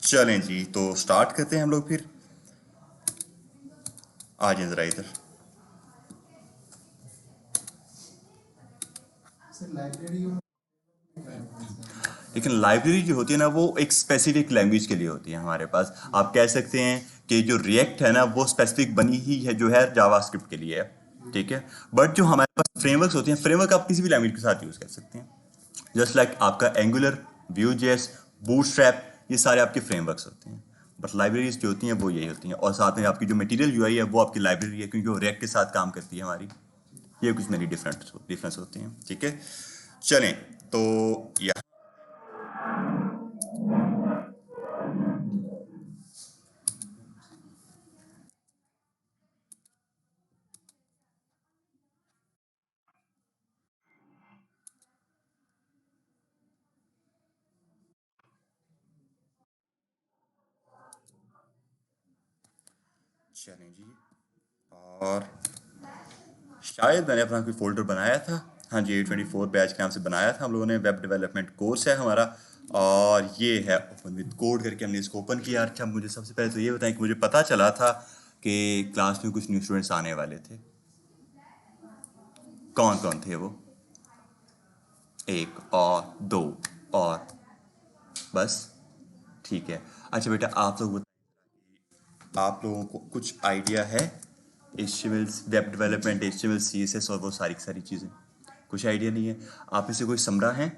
चलें जी, तो स्टार्ट करते हैं हम लोग फिर। आ जाए ज़रा इधर। लेकिन लाइब्रेरी जो होती है ना, वो एक स्पेसिफिक लैंग्वेज के लिए होती है हमारे पास। आप कह सकते हैं कि जो रिएक्ट है ना, वो स्पेसिफिक बनी ही है जो है जावास्क्रिप्ट के लिए है। ठीक है। बट जो हमारे पास फ्रेमवर्क्स होते हैं, फ्रेमवर्क आप किसी भी लैंग्वेज के साथ यूज़ कर सकते हैं। जस्ट लाइक आपका एंगुलर, व्यूजेस, बूटस्ट्रैप, ये सारे आपके फ्रेमवर्क्स होते हैं। बट लाइब्रेरीज जो होती हैं वो यही होती हैं, और साथ में आपकी जो मटेरियल यूआई है वो आपकी लाइब्रेरी है, क्योंकि वो रिएक्ट के साथ काम करती है हमारी। ये कुछ मेरी डिफरेंस होती हैं। ठीक है। चलें, तो यहाँ चलें जी। और शायद मैंने अपना कोई फोल्डर बनाया था। हाँ जी, A24 बैच के नाम से बनाया था हम लोगों ने। वेब डेवलपमेंट कोर्स है हमारा, और ये है ओपन विद कोड करके हमने इसको ओपन किया। अच्छा, मुझे सबसे पहले तो ये बताएं कि मुझे पता चला था कि क्लास में कुछ न्यू स्टूडेंट्स आने वाले थे। कौन कौन थे वो? एक और दो और बस? ठीक है। अच्छा बेटा, आप लोगों को कुछ आइडिया है HTML, web development, HTML, CSS और वो सारी सारी चीज़ें? कुछ आइडिया नहीं है? आप में से कोई समरा है?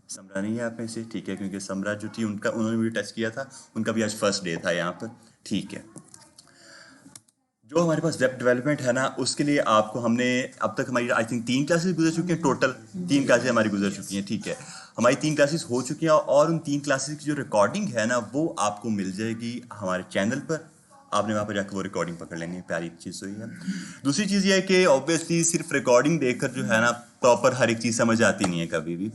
समरा नहीं है आप में से? ठीक है, क्योंकि समरा जो थी उनका, उन्होंने मुझे टच किया था, उनका भी आज फर्स्ट डे था यहाँ पर। ठीक है। जो हमारे पास वेब डेवलपमेंट है ना, उसके लिए आपको हमने अब तक हमारी आई थिंक 3 क्लासेस गुजर चुकी हैं टोटल। 3 क्लासेस हमारी गुजर चुकी हैं। ठीक है। हमारी 3 क्लासेस हो चुकी हैं, और उन 3 क्लासेस की जो रिकॉर्डिंग है ना, वो आपको मिल जाएगी हमारे चैनल पर। आपने वहाँ पर जाकर वो रिकॉर्डिंग पकड़ लेनी है। प्यारी चीज़ हुई है। दूसरी चीज़ ये है कि ऑब्वियसली सिर्फ रिकॉर्डिंग देखकर जो है ना, प्रॉपर हर एक चीज़ समझ आती नहीं है कभी भी।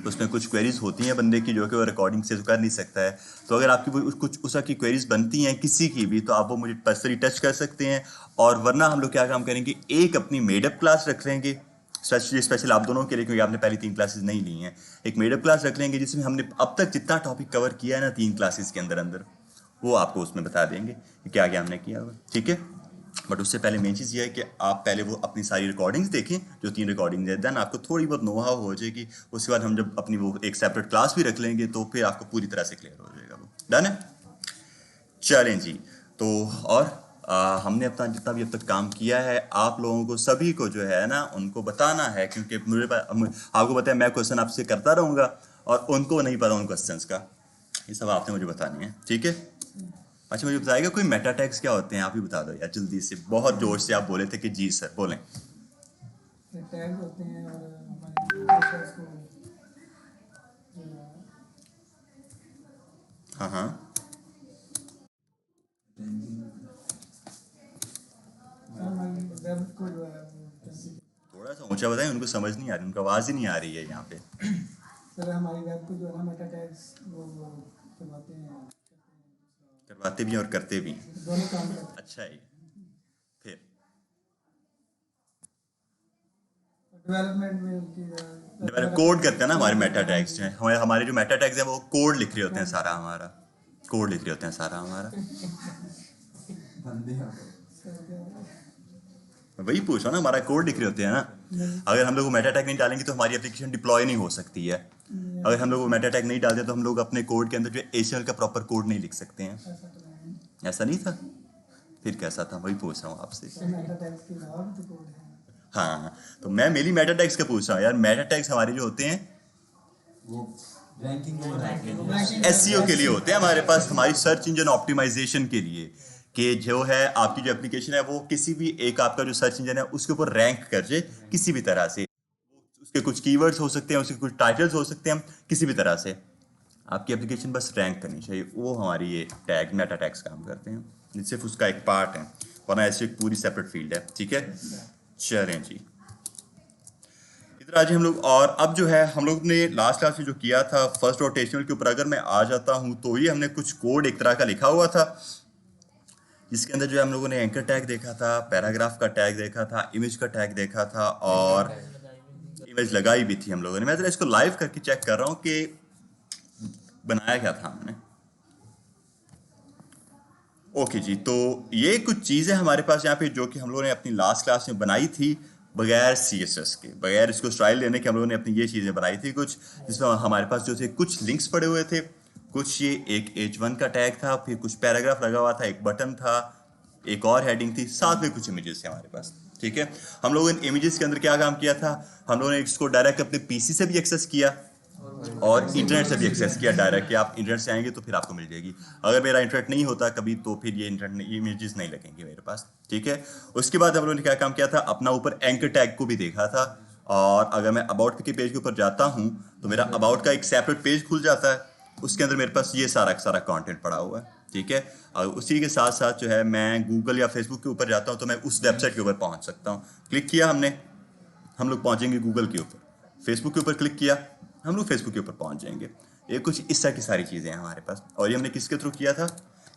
उसमें कुछ क्वेरीज होती हैं बंदे की, जो कि वो रिकॉर्डिंग से तो कर नहीं सकता है। तो अगर आपकी कुछ उस की क्वेरीज बनती हैं किसी की भी, तो आप वो मुझे पर्सनली टच कर सकते हैं। और वरना हम लोग क्या काम करेंगे, एक अपनी मेडअप क्लास रख लेंगे स्पेशल आप दोनों के लिए, क्योंकि आपने पहली 3 क्लासेस नहीं ली हैं। एक मेडअप क्लास रख लेंगे जिसमें हमने अब तक जितना टॉपिक कवर किया है ना 3 क्लासेस के अंदर अंदर, वो आपको उसमें बता देंगे कि क्या क्या हमने किया हुआ। ठीक है। बट उससे पहले मेन चीज़ ये है कि आप पहले वो अपनी सारी रिकॉर्डिंग्स देखें, जो 3 रिकॉर्डिंग्स है, देन आपको थोड़ी बहुत नोहाव हो जाएगी। उसके बाद हम जब अपनी वो एक सेपरेट क्लास भी रख लेंगे, तो फिर आपको पूरी तरह से क्लियर हो जाएगा वो। डन है? चलें जी। तो और हमने अपना जितना भी अब तक काम किया है, आप लोगों को सभी को जो है ना, उनको बताना है, क्योंकि मुझे आपको पता है मैं क्वेश्चन आपसे करता रहूँगा, और उनको नहीं पता उन क्वेश्चंस का। ये सब आपने मुझे बतानी है। ठीक है। अच्छा, मुझे बताएगा कोई मेटा टैग्स क्या होते हैं? आप ही बता दो यार जल्दी से। बहुत जोर से आप बोले थे कि जी सर, बोलें। टैग होते हैं और हमारे टीचर्स को हाँ हाँ। हमारी वेब को जो है वो थोड़ा सा ऊंचा बताएं, उनको समझ नहीं आ रही, उनको आवाज़ ही नहीं आ रही है यहाँ पे। सर हमारी वेब को जो है ना मेटा टैग्स वो करवाते हैं, करवाते भी हैं और करते भी हैं। दोनों काम करते अच्छा है। फिर हैं डेवलपमेंट में उनकी डेवलप कोड करते हैं ना हमारे कोड करते मेटा हैं। हाँ टैग्स जो हैं, हमारे हमारे जो मेटा टैग्स हैं वो कोड लिख रहे होते हैं सारा हमारा। कोड लिख रहे होते हैं सारा हमारा। मैं वही पूछ रहा हूँ ना, हमारा कोड लिख रहे होते हैं ना। अगर हम लोग मेटा टैग नहीं डालेंगे तो हमारी एप्लीकेशन डिप्लॉय नहीं हो सकती है। अगर हम लोग मेटा टैग नहीं डालते तो हम लोग अपने कोड के अंदर जो HTML का प्रॉपर कोड नहीं लिख सकते हैं। ऐसा तो नहीं ऐसा नहीं था? फिर कैसा था? वही पूछ रहा हूँ आपसे। है, मेटा टैग्स के अलावा भी तो कोड है। हाँ, तो मैं मेरी मेटा टैग्स का पूछ रहा हूँ यार। मेटा टैग्स हमारे जो होते हैं वो रैंकिंग को बनाते हैं। रैंकिंग SEO के लिए होते हैं हमारे पास, हमारी सर्च इंजन ऑप्टिमाइजेशन के लिए। कि जो है आपकी जो एप्लीकेशन है वो किसी भी एक आपका जो सर्च इंजन है उसके ऊपर रैंक कर जाए किसी भी तरह से। उसके कुछ कीवर्ड्स हो सकते हैं, उसके कुछ टाइटल्स हो सकते हैं, किसी भी तरह से आपकी एप्लीकेशन बस रैंक करनी चाहिए। वो हमारी ये टैग मेटा टैग्स काम करते हैं। ये सिर्फ उसका एक पार्ट है, वरना ऐसी एक पूरी सेपरेट फील्ड है। ठीक है। चलें जी, इधर आज हम लोग। और अब जो है हम लोग ने लास्ट क्लास में जो किया था फर्स्ट रोटेशनल के ऊपर, अगर मैं आ जाता हूँ तो ये हमने कुछ कोड एक तरह का लिखा हुआ था, जिसके अंदर जो है हम लोगों ने एंकर टैग देखा था, पैराग्राफ का टैग देखा था, इमेज का टैग देखा था, और इमेज लगाई भी थी हम लोगों ने। मैं जरा इसको लाइव करके चेक कर रहा हूँ कि बनाया क्या था हमने। ओके जी, तो ये कुछ चीज़ें हमारे पास यहाँ पे जो कि हम लोगों ने अपनी लास्ट क्लास में बनाई थी बगैर CSS के, बगैर इसको स्टाइल देने के हम लोगों ने अपनी ये चीज़ें बनाई थी कुछ, जिसमें हमारे पास जो थे कुछ लिंक्स पड़े हुए थे, कुछ ये एक H1 का टैग था, फिर कुछ पैराग्राफ लगा हुआ था, एक बटन था, एक और हेडिंग थी, साथ में कुछ इमेजेस थे हमारे पास। ठीक है, हम लोगों ने इमेजेस के अंदर क्या काम किया था, हम लोगों ने इसको डायरेक्ट अपने PC से भी एक्सेस किया और इंटरनेट से भी एक्सेस किया डायरेक्ट, कि आप इंटरनेट से आएंगे तो फिर आपको मिल जाएगी। अगर मेरा इंटरनेट नहीं होता कभी तो फिर ये इंटरनेट इमेजेस नहीं लगेंगे मेरे पास। ठीक है, उसके बाद हम लोगों ने क्या काम किया था, अपना ऊपर एंकर टैग को भी देखा था, और अगर मैं अबाउट के पेज के ऊपर जाता हूँ तो मेरा अबाउट का एक सेपरेट पेज खुल जाता है, उसके अंदर मेरे पास ये सारा सारा कंटेंट पड़ा हुआ है। ठीक है, और उसी के साथ साथ जो है मैं गूगल या फेसबुक के ऊपर जाता हूँ तो मैं उस वेबसाइट के ऊपर पहुँच सकता हूँ। क्लिक किया हमने, हम लोग पहुँचेंगे गूगल के ऊपर, फेसबुक के ऊपर क्लिक किया, हम लोग फेसबुक के ऊपर पहुंच जाएंगे। ये कुछ इस तरह की सारी चीज़ें हैं हमारे पास। और ये हमने किसके थ्रू किया था,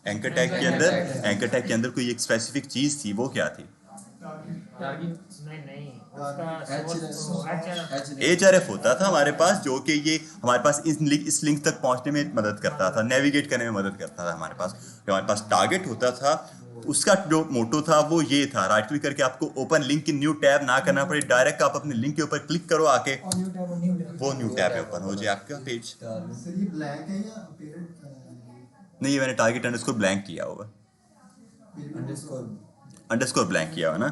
एंकर टैग के अंदर। एंकर टैग के अंदर कोई एक स्पेसिफिक चीज़ थी, वो क्या थी, HRF होता था हमारे पास, जो कि ये हमारे पास इस लिंक तक पहुंचने में मदद करता था, नेविगेट करने में मदद करता था हमारे पास। जो हमारे पास टारगेट होता था उसका जो मोटो था वो ये था, राइट क्लिक करके आपको open link in new tab ना करना पड़े, डायरेक्ट आप अपने लिंक के ऊपर क्लिक करो आके, और न्यू टैब और न्यू टैब वो न्यू टैब ओपन हो जाए आपका पेज। सर ये ब्लैंक है या पेरेंट नहीं, ये मैंने टारगेट अंडरस्कोर ब्लैंक किया हुआ, अंडरस्कोर ब्लैंक किया हुआ ना।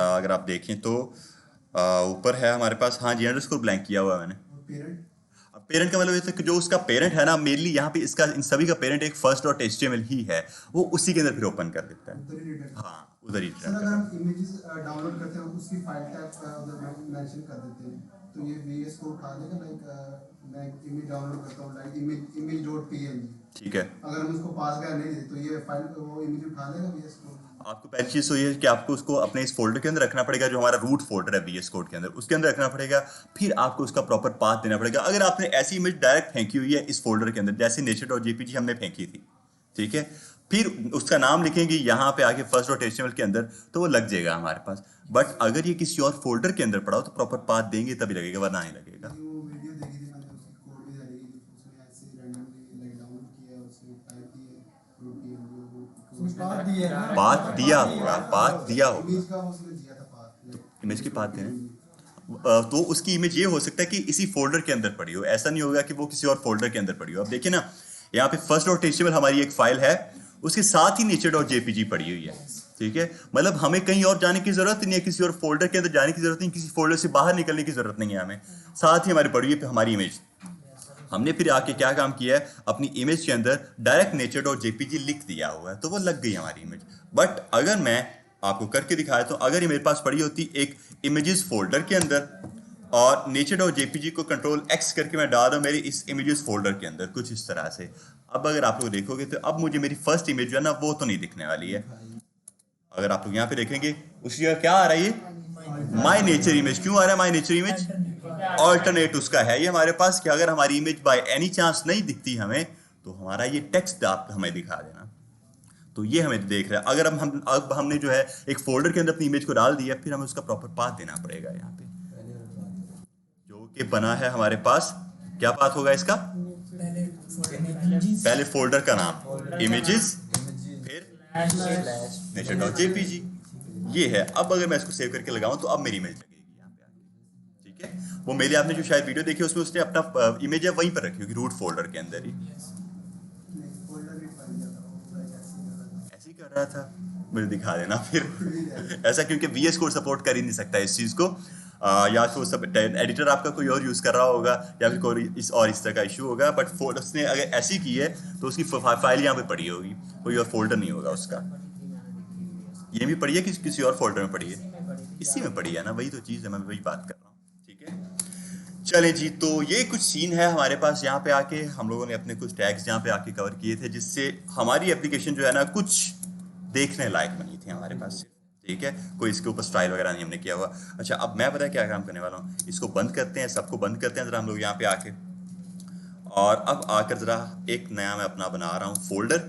अगर आप देखें तो ऊपर है हमारे पास, हाँ जी, अंडरस्कोर ब्लैंक किया हुआ है मैंने। पेरेंट अब पेरेंट का मतलब ये था कि जो उसका पेरेंट है ना, मेनली यहाँ पे इसका इन सभी का पेरेंट एक first.html ही है, वो उसी के अंदर फिर ओपन कर देता है। उधर ही रिटर्न। हाँ, उधर ही सर अगर हम इमेजेस डाउनलोड करते हैं उसकी फाइल टैग उधर मेंशन कर देते हैं तो ये VS को उठा देगा, लाइक मैं इमेज डाउनलोड करता हूँ लाइक image.png, ठीक है। अगर हम उसको पास कर नहीं दे तो ये फाइल वो इमेज उठा लेगा VS को। आपको पहली चीज़ तो ये है कि आपको उसको अपने इस फोल्डर के अंदर रखना पड़ेगा, जो हमारा रूट फोल्डर है VS कोड के अंदर, उसके अंदर रखना पड़ेगा। फिर आपको उसका प्रॉपर पाथ देना पड़ेगा। अगर आपने ऐसी इमेज डायरेक्ट फेंकी हुई है इस फोल्डर के अंदर, जैसे nature.jpg हमने फेंकी थी, ठीक है, फिर उसका नाम लिखेंगे यहाँ पे आके first.html के अंदर, तो वो लग जाएगा हमारे पास। बट अगर ये किसी और फोल्डर के अंदर पड़ा हो तो प्रॉपर पाथ देंगे तभी लगेगा, वरना नहीं लगेगा। वो वीडियो देखी थी मैंने, उसकी कोड भी डाली थी, उसने ऐसे रैंडमली लाइक डाउनलोड किया, उसने टाइप किया रूट पाथ दिया होगा, पाथ दिया होगा, इमेज का उसने दिया था पाथ, इमेज की पाथ देना। तो उसकी इमेज ये हो सकता है कि इसी फोल्डर के अंदर पड़ी हो, ऐसा नहीं होगा कि वो किसी और फोल्डर के अंदर पड़ी हो। अब देखिए ना, यहाँ पे first.html हमारी एक फाइल है, उसके साथ ही nature.jpg पड़ी हुई है। ठीक है, मतलब हमें कहीं और जाने की जरूरत नहीं है, किसी और फोल्डर के अंदर जाने की जरूरत नहीं, किसी फोल्डर से बाहर निकलने की जरूरत नहीं है, हमें साथ ही हमारी पड़ी हुई है हमारी इमेज। हमने फिर आके क्या काम किया है, अपनी इमेज के अंदर डायरेक्ट nature.jpg लिख दिया हुआ है, तो वो लग गई हमारी इमेज। बट अगर मैं आपको करके दिखाया तो अगर ये मेरे पास पड़ी होती एक इमेजेस फोल्डर के अंदर और nature.jpg को Ctrl+X करके मैं डाल रहा हूँ मेरी इस इमेजेस फोल्डर के अंदर, कुछ इस तरह से। अब अगर आप लोग देखोगे तो अब मुझे मेरी फर्स्ट इमेज जो है ना वो तो नहीं दिखने वाली है। अगर आप लोग यहाँ पे देखेंगे उसकी जगह क्या आ रहा है, माई नेचर इमेज। क्यों आ रहा है माई नेचर इमेज? ऑल्टरनेट उसका है ये हमारे पास कि अगर हमारी इमेज बाय एनी चांस नहीं दिखती हमें तो हमारा ये टेक्स्ट आप हमें दिखा देना। तो ये हमें देख रहा है। अगर अब हमने जो है एक फोल्डर के अंदर अपनी इमेज को डाल दिया, फिर हमें उसका प्रॉपर पाथ देना पड़ेगा यहाँ पे, जो कि बना है हमारे पास। क्या पाथ होगा इसका? पहले फोल्डर का नाम इमेजेस, फिर nature.jpg, ये है। अब अगर मैं इसको सेव करके लगाऊं तो अब मेरी इमेज लगेगी यहाँ पे आके। ठीक है, वो मेरे आपने जो शायद वीडियो देखी उसमें उसने अपना इमेज है वहीं पर रखी होगी रूट फोल्डर के अंदर ही। ऐसे ही कर रहा था, मुझे दिखा देना फिर ऐसा, क्योंकि VS कोड सपोर्ट कर ही नहीं सकता इस चीज़ को। या फिर सब एडिटर आपका कोई और यूज़ कर रहा होगा या फिर कोई इस तरह का इशू होगा। बट उसने अगर ऐसी की है तो उसकी फाइल यहाँ पे पड़ी होगी, कोई और फोल्डर नहीं होगा उसका। ये भी पड़ी है कि किसी और फोल्डर में पड़ी है, इसी में पड़ी है ना, वही तो चीज़ है, मैं वही बात कर रहा हूँ। ठीक है, चलें जी, तो ये कुछ सीन है हमारे पास। यहाँ पे आके हम लोगों ने अपने कुछ टैग्स यहाँ पे आके कवर किए थे, जिससे हमारी एप्लीकेशन जो है ना कुछ देखने लायक बनी थी हमारे पास। ठीक है, कोई इसके ऊपर स्टाइल वगैरह नहीं हमने किया हुआ। अच्छा, अब मैं पता है क्या काम करने वाला हूँ, इसको बंद करते हैं, सबको बंद करते हैं ज़रा हम लोग यहाँ पे आके। और अब आकर ज़रा एक नया मैं अपना बना रहा हूँ फोल्डर,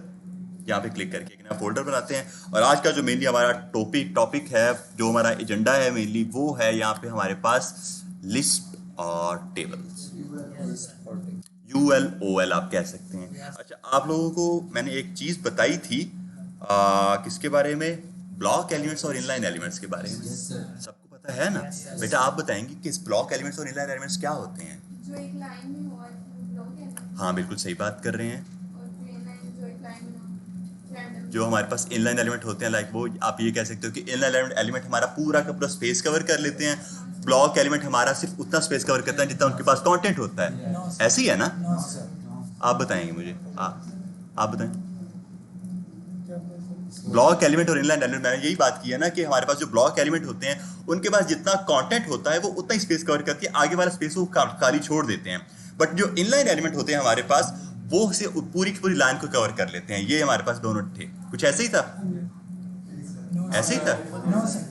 यहाँ पे क्लिक करके एक नया फोल्डर बनाते हैं। और आज का जो मेनली हमारा टॉपिक है, जो हमारा एजेंडा है मेनली, वो है यहाँ पे हमारे पास लिस्ट और टेबल्स, UL OL आप कह सकते हैं। अच्छा, आप लोगों को मैंने एक चीज़ बताई थी किसके बारे में? ब्लॉक एलिमेंट्स और इनलाइन एलिमेंट्स के बारे में। Yes, sir. सबको पता है ना? बेटा आप बताएंगे कि इस ब्लॉक एलिमेंट्स और इनलाइन एलिमेंट्स क्या होते हैं? जो एक लाइन में हो और ब्लॉक है, हाँ बिल्कुल सही बात कर रहे हैं। और प्लेन लाइन जो एक लाइन में हो रैंडम जो हमारे पास इनलाइन एलिमेंट होते हैं, लाइक वो आप ये कह सकते हो कि इनलाइन एलिमेंट हमारा पूरा का पूरा स्पेस कवर कर लेते हैं, ब्लॉक एलिमेंट हमारा सिर्फ उतना स्पेस कवर करता है जितना उनके पास कंटेंट होता है। ऐसे ही है ना? No, sir. No. आप बताएंगे मुझे, आप बताएं। ब्लॉक एलिमेंट और इनलाइन एलिमेंट, मैंने यही बात की है ना कि हमारे पास जो ब्लॉक एलिमेंट होते हैं उनके पास जितना कंटेंट होता है वो उतना ही स्पेस कवर करती है, आगे वाला स्पेस वो खाली छोड़ देते हैं। बट जो इनलाइन एलिमेंट होते हैं हमारे पास, वो से पूरी की पूरी लाइन को कवर कर लेते हैं। ये हमारे पास दोनों थे। कुछ ऐसे ही था? ऐसे ही था? No, sir.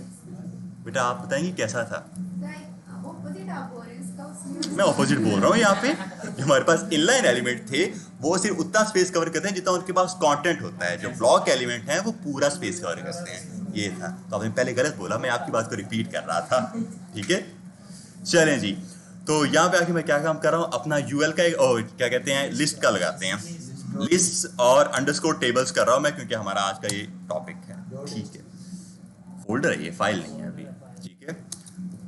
बेटा आप बताएंगे कैसा था? लाइक ऑपोजिट आप बोल रहे हैं इसका, उसमें मैं ऑपोजिट बोल रहा हूँ यहाँ पे। जो हमारे पास इनलाइन एलिमेंट थे वो सिर्फ उतना स्पेस कवर करते हैं जितना उनके पास कंटेंट होता है। जो ब्लॉक एलिमेंट हैं वो पूरा स्पेस कवर करते हैं। ये था। तो आपने पहले गलत बोला, मैं आपकी बात को रिपीट कर रहा था। ठीक है, चलें जी। तो यहाँ पे आके मैं क्या काम कर रहा हूँ, अपना यूएल का क्या कहते हैं, लिस्ट का लगाते हैं। लिस्ट और अंडरस्कोर टेबल्स कर रहा हूँ मैं, क्योंकि हमारा आज का ये टॉपिक है। ठीक है, फोल्डर है ये, फाइल नहीं है अभी। ठीक है,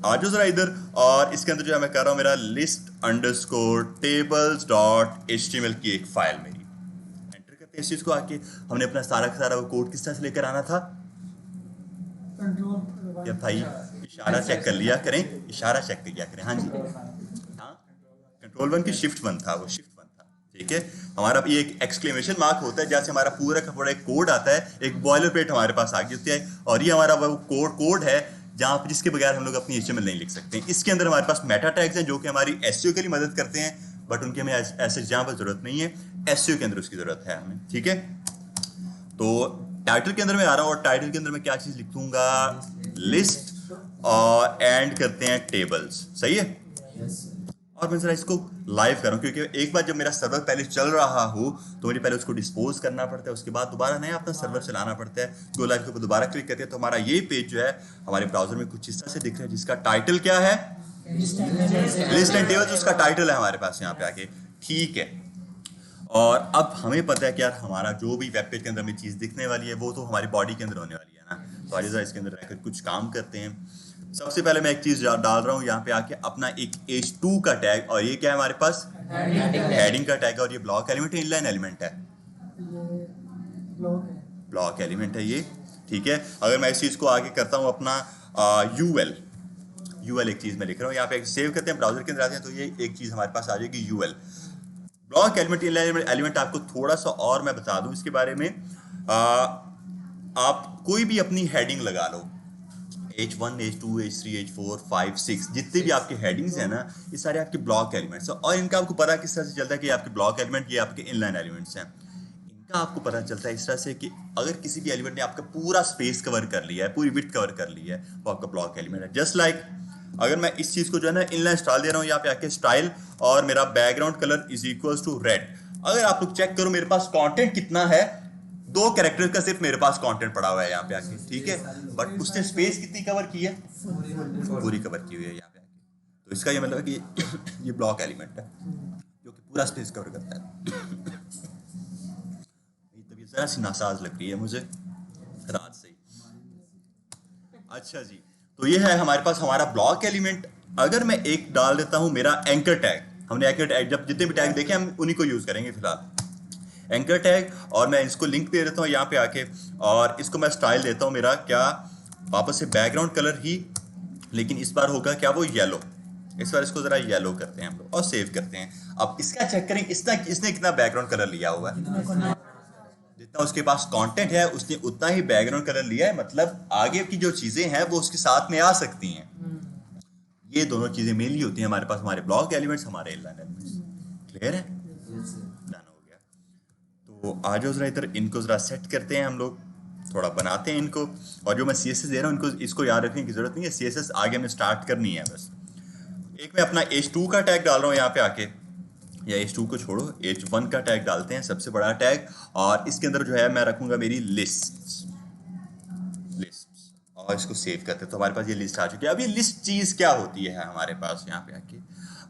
आ जाओ जरा इधर। और इसके अंदर जो है मैं कर रहा हूँ मेरा list underscore tables dot HTML की एक फाइल मेरी। एंटर करते हैं इस चीज को आके। हमने अपना सारा का सारा वो कोड किस तरह से लेकर आना था? या भाई इशारा चेक कर लिया करें, इशारा चेक किया करें। हाँ जी, हाँ, कंट्रोल 1 की शिफ्ट 1 था, वो शिफ्ट 1 था। ठीक है, हमारा ये एक एक्सक्लेमेशन मार्क होता है, जैसे हमारा पूरा का पूरा एक कोड आता है, एक बॉयलर प्लेट हमारे पास आ गई होती है, और ये हमारा वो कोड है जहाँ पर जिसके बगैर हम लोग अपनी HTML नहीं लिख सकते। इसके अंदर हमारे पास मेटा टैग्स हैं जो कि हमारी एसईओ के लिए मदद करते हैं, बट उनकी हमें ऐसे जहाँ पर जरूरत नहीं है, एसईओ के अंदर उसकी जरूरत है हमें। ठीक है, तो टाइटल के अंदर मैं आ रहा हूँ, और टाइटल के अंदर मैं क्या चीज लिखूंगा? लिस्ट, और एंड करते हैं टेबल्स। सही है? Yes, sir. और मैं जरा इसको लाइव करूँ, क्योंकि एक बार जब मेरा सर्वर पहले चल रहा हो तो मुझे पहले उसको डिस्पोज करना पड़ता है, उसके बाद दोबारा नया अपना सर्वर चलाना पड़ता है। गो लाइव के ऊपर दोबारा क्लिक करते हैं तो हमारा ये पेज जो है हमारे ब्राउजर में कुछ इस तरह से दिख रहा है, जिसका टाइटल क्या है? List and tables. उसका टाइटल है हमारे पास यहाँ पे आके। ठीक है, और अब हमें पता है कि यार हमारा जो भी वेब पेज के अंदर हमें चीज़ दिखने वाली है वो तो हमारी बॉडी के अंदर होने वाली है ना। तो आज जरा इसके अंदर रहकर कुछ काम करते हैं। सबसे पहले मैं एक चीज़ डाल रहा हूँ यहाँ पे आके, अपना एक H2 का टैग, और ये क्या है हमारे पास? हेडिंग का टैग है। और ये ब्लॉक एलिमेंट है, इनलाइन एलिमेंट है? ब्लॉक एलिमेंट है ये। ठीक है, अगर मैं इस चीज़ को आगे करता हूँ अपना यूएल एक चीज़ मैं लिख रहा हूँ यहाँ पे, सेव करते हैं, ब्राउजर के अंदर आते हैं, तो ये एक चीज़ हमारे पास आ जाएगी यूएल। ब्लॉक एलिमेंट एलिमेंट आपको थोड़ा सा और मैं बता दूं इसके बारे में। आप कोई भी अपनी हेडिंग लगा लो, H1, H2, H3, H4, 5, 6, जितने भी आपके हेडिंग्स हैं ना, ये सारे आपके ब्लॉक एलिमेंट्स हैं। और इनका आपको पता किस तरह से चलता है कि आपके ब्लॉक एलिमेंट ये आपके इनलाइन एलिमेंट्स हैं। इनका आपको पता चलता है इस तरह से कि अगर किसी भी एलिमेंट ने आपका पूरा स्पेस कवर कर लिया है, पूरी विड्थ कवर कर ली है, वो आपका ब्लॉक एलिमेंट है। जस्ट लाइक अगर मैं इस चीज को जो है ना इनलाइन स्टाइल दे रहा हूँ यहाँ पे आके, स्टाइल और मेरा background colour is equals to red. अगर आप लोग चेक करो मेरे पास कंटेंट कितना है, 2 कैरेक्टर का सिर्फ मेरे पास कंटेंट पड़ा हुआ है यहाँ पे आके। ठीक है, बट उसने स्पेस कितनी कवर की है? पूरी कवर की हुई है यहाँ पे आके। तो इसका ये मतलब है कि ये ब्लॉक एलिमेंट है जो कि पूरा स्पेस कवर करता है। तब ये जरा सी नासाज लग रही है मुझे रात से ही। अच्छा जी, तो ये है हमारे पास हमारा ब्लॉक एलिमेंट। अगर मैं एक डाल देता हूं मेरा एंकर टैग, हमने एंकर टैग जब जितने भी टैग देखे हम उन्हीं को यूज करेंगे फिलहाल, एंकर टैग, और मैं इसको लिंक दे देता हूं यहाँ पे आके, और इसको मैं स्टाइल देता हूं मेरा क्या, वापस से बैकग्राउंड कलर ही, लेकिन इस बार होगा क्या, वो येलो। इस बार इसको जरा येलो करते हैं हम लोग और सेव करते हैं। अब इसका चेक करें इसने कितना बैकग्राउंड कलर लिया हुआ है। जितना उसके पास कंटेंट है उसने उतना ही बैकग्राउंड कलर लिया है, मतलब आगे की जो चीजें हैं वो उसके साथ में आ सकती हैं। ये दोनों चीजें मेनली होती हैं हमारे पास, हमारे ब्लॉक एलिमेंट्स, हमारे इनलाइन एलिमेंट्स। क्लियर है? डन हो गया। तो आ जाओ जरा इधर, इनको जरा सेट करते हैं हम लोग, थोड़ा बनाते हैं इनको। और जो मैं CSS दे रहा हूँ इनको, इसको याद रखने की जरूरत नहीं है, CSS आगे हमें स्टार्ट करनी है बस। एक मैं अपना H2 का टैग डाल रहा हूँ यहाँ पे आके, या H2 को छोड़ो, H1 का टैग डालते हैं, सबसे बड़ा टैग। और इसके अंदर जो है मैं रखूंगा मेरी लिस्ट, और इसको सेव करते हैं। तो हमारे पास ये लिस्ट आ चुकी है। अब ये लिस्ट चीज क्या होती है हमारे पास यहाँ पे आके,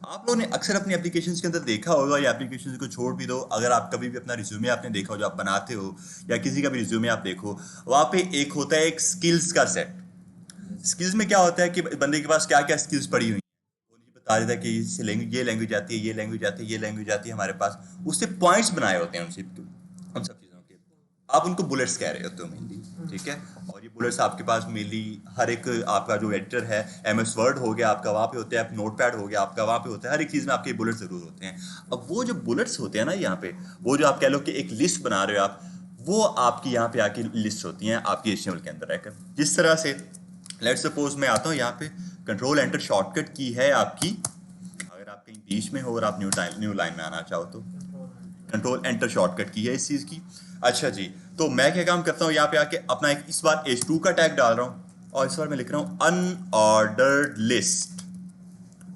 आप लोगों ने अक्सर अपनी एप्लीकेशंस के अंदर देखा होगा, या एप्लीकेशंस को छोड़ भी दो, अगर आप कभी भी अपना रिज्यूमे आपने देखा हो जो आप बनाते हो, या किसी का भी रिज्यूमे आप देखो, वहाँ पे एक होता है एक स्किल्स का सेट। स्किल्स में क्या होता है कि बंदे के पास क्या क्या स्किल्स पड़ी हुई हैं, वो नहीं बता देता कि इससे लैंग्वेज, ये लैंग्वेज आती है, ये लैंग्वेज आती है, ये लैंग्वेज आती है हमारे पास, उससे पॉइंट्स बनाए होते हैं उनसे, उन सब चीज़ों के आप उनको बुलेट्स कह रहे होते हो मेनली, ठीक है। और ये बुलेट्स आपके पास मेनली हर एक आपका जो एडिटर है, MS वर्ड हो गया आपका, वहाँ पे होते हैं, नोट पैड हो गया आपका, वहाँ पे होता है, हर एक चीज़ में आपके बुलेट्स जरूर होते हैं। अब वो जो बुलेट्स होते हैं ना यहाँ पे, वो जो आप कह लो कि एक लिस्ट बना रहे हो आप, वो आपकी यहाँ पे आके लिस्ट होती हैं आपकी HTML के अंदर रहकर। जिस तरह से लेट्स सपोज मैं आता हूँ यहाँ पे, कंट्रोल एंटर शॉर्टकट की है आपकी, अगर आप कहीं बीच में हो और आप न्यू लाइन में आना चाहो तो कंट्रोल एंटर शॉर्टकट की है इस चीज़ की। अच्छा जी, तो मैं क्या काम करता हूँ यहाँ पे आके अपना एक इस बार H2 का टैग डाल रहा हूँ, और इस बार मैं लिख रहा हूँ अनऑर्डर्ड लिस्ट,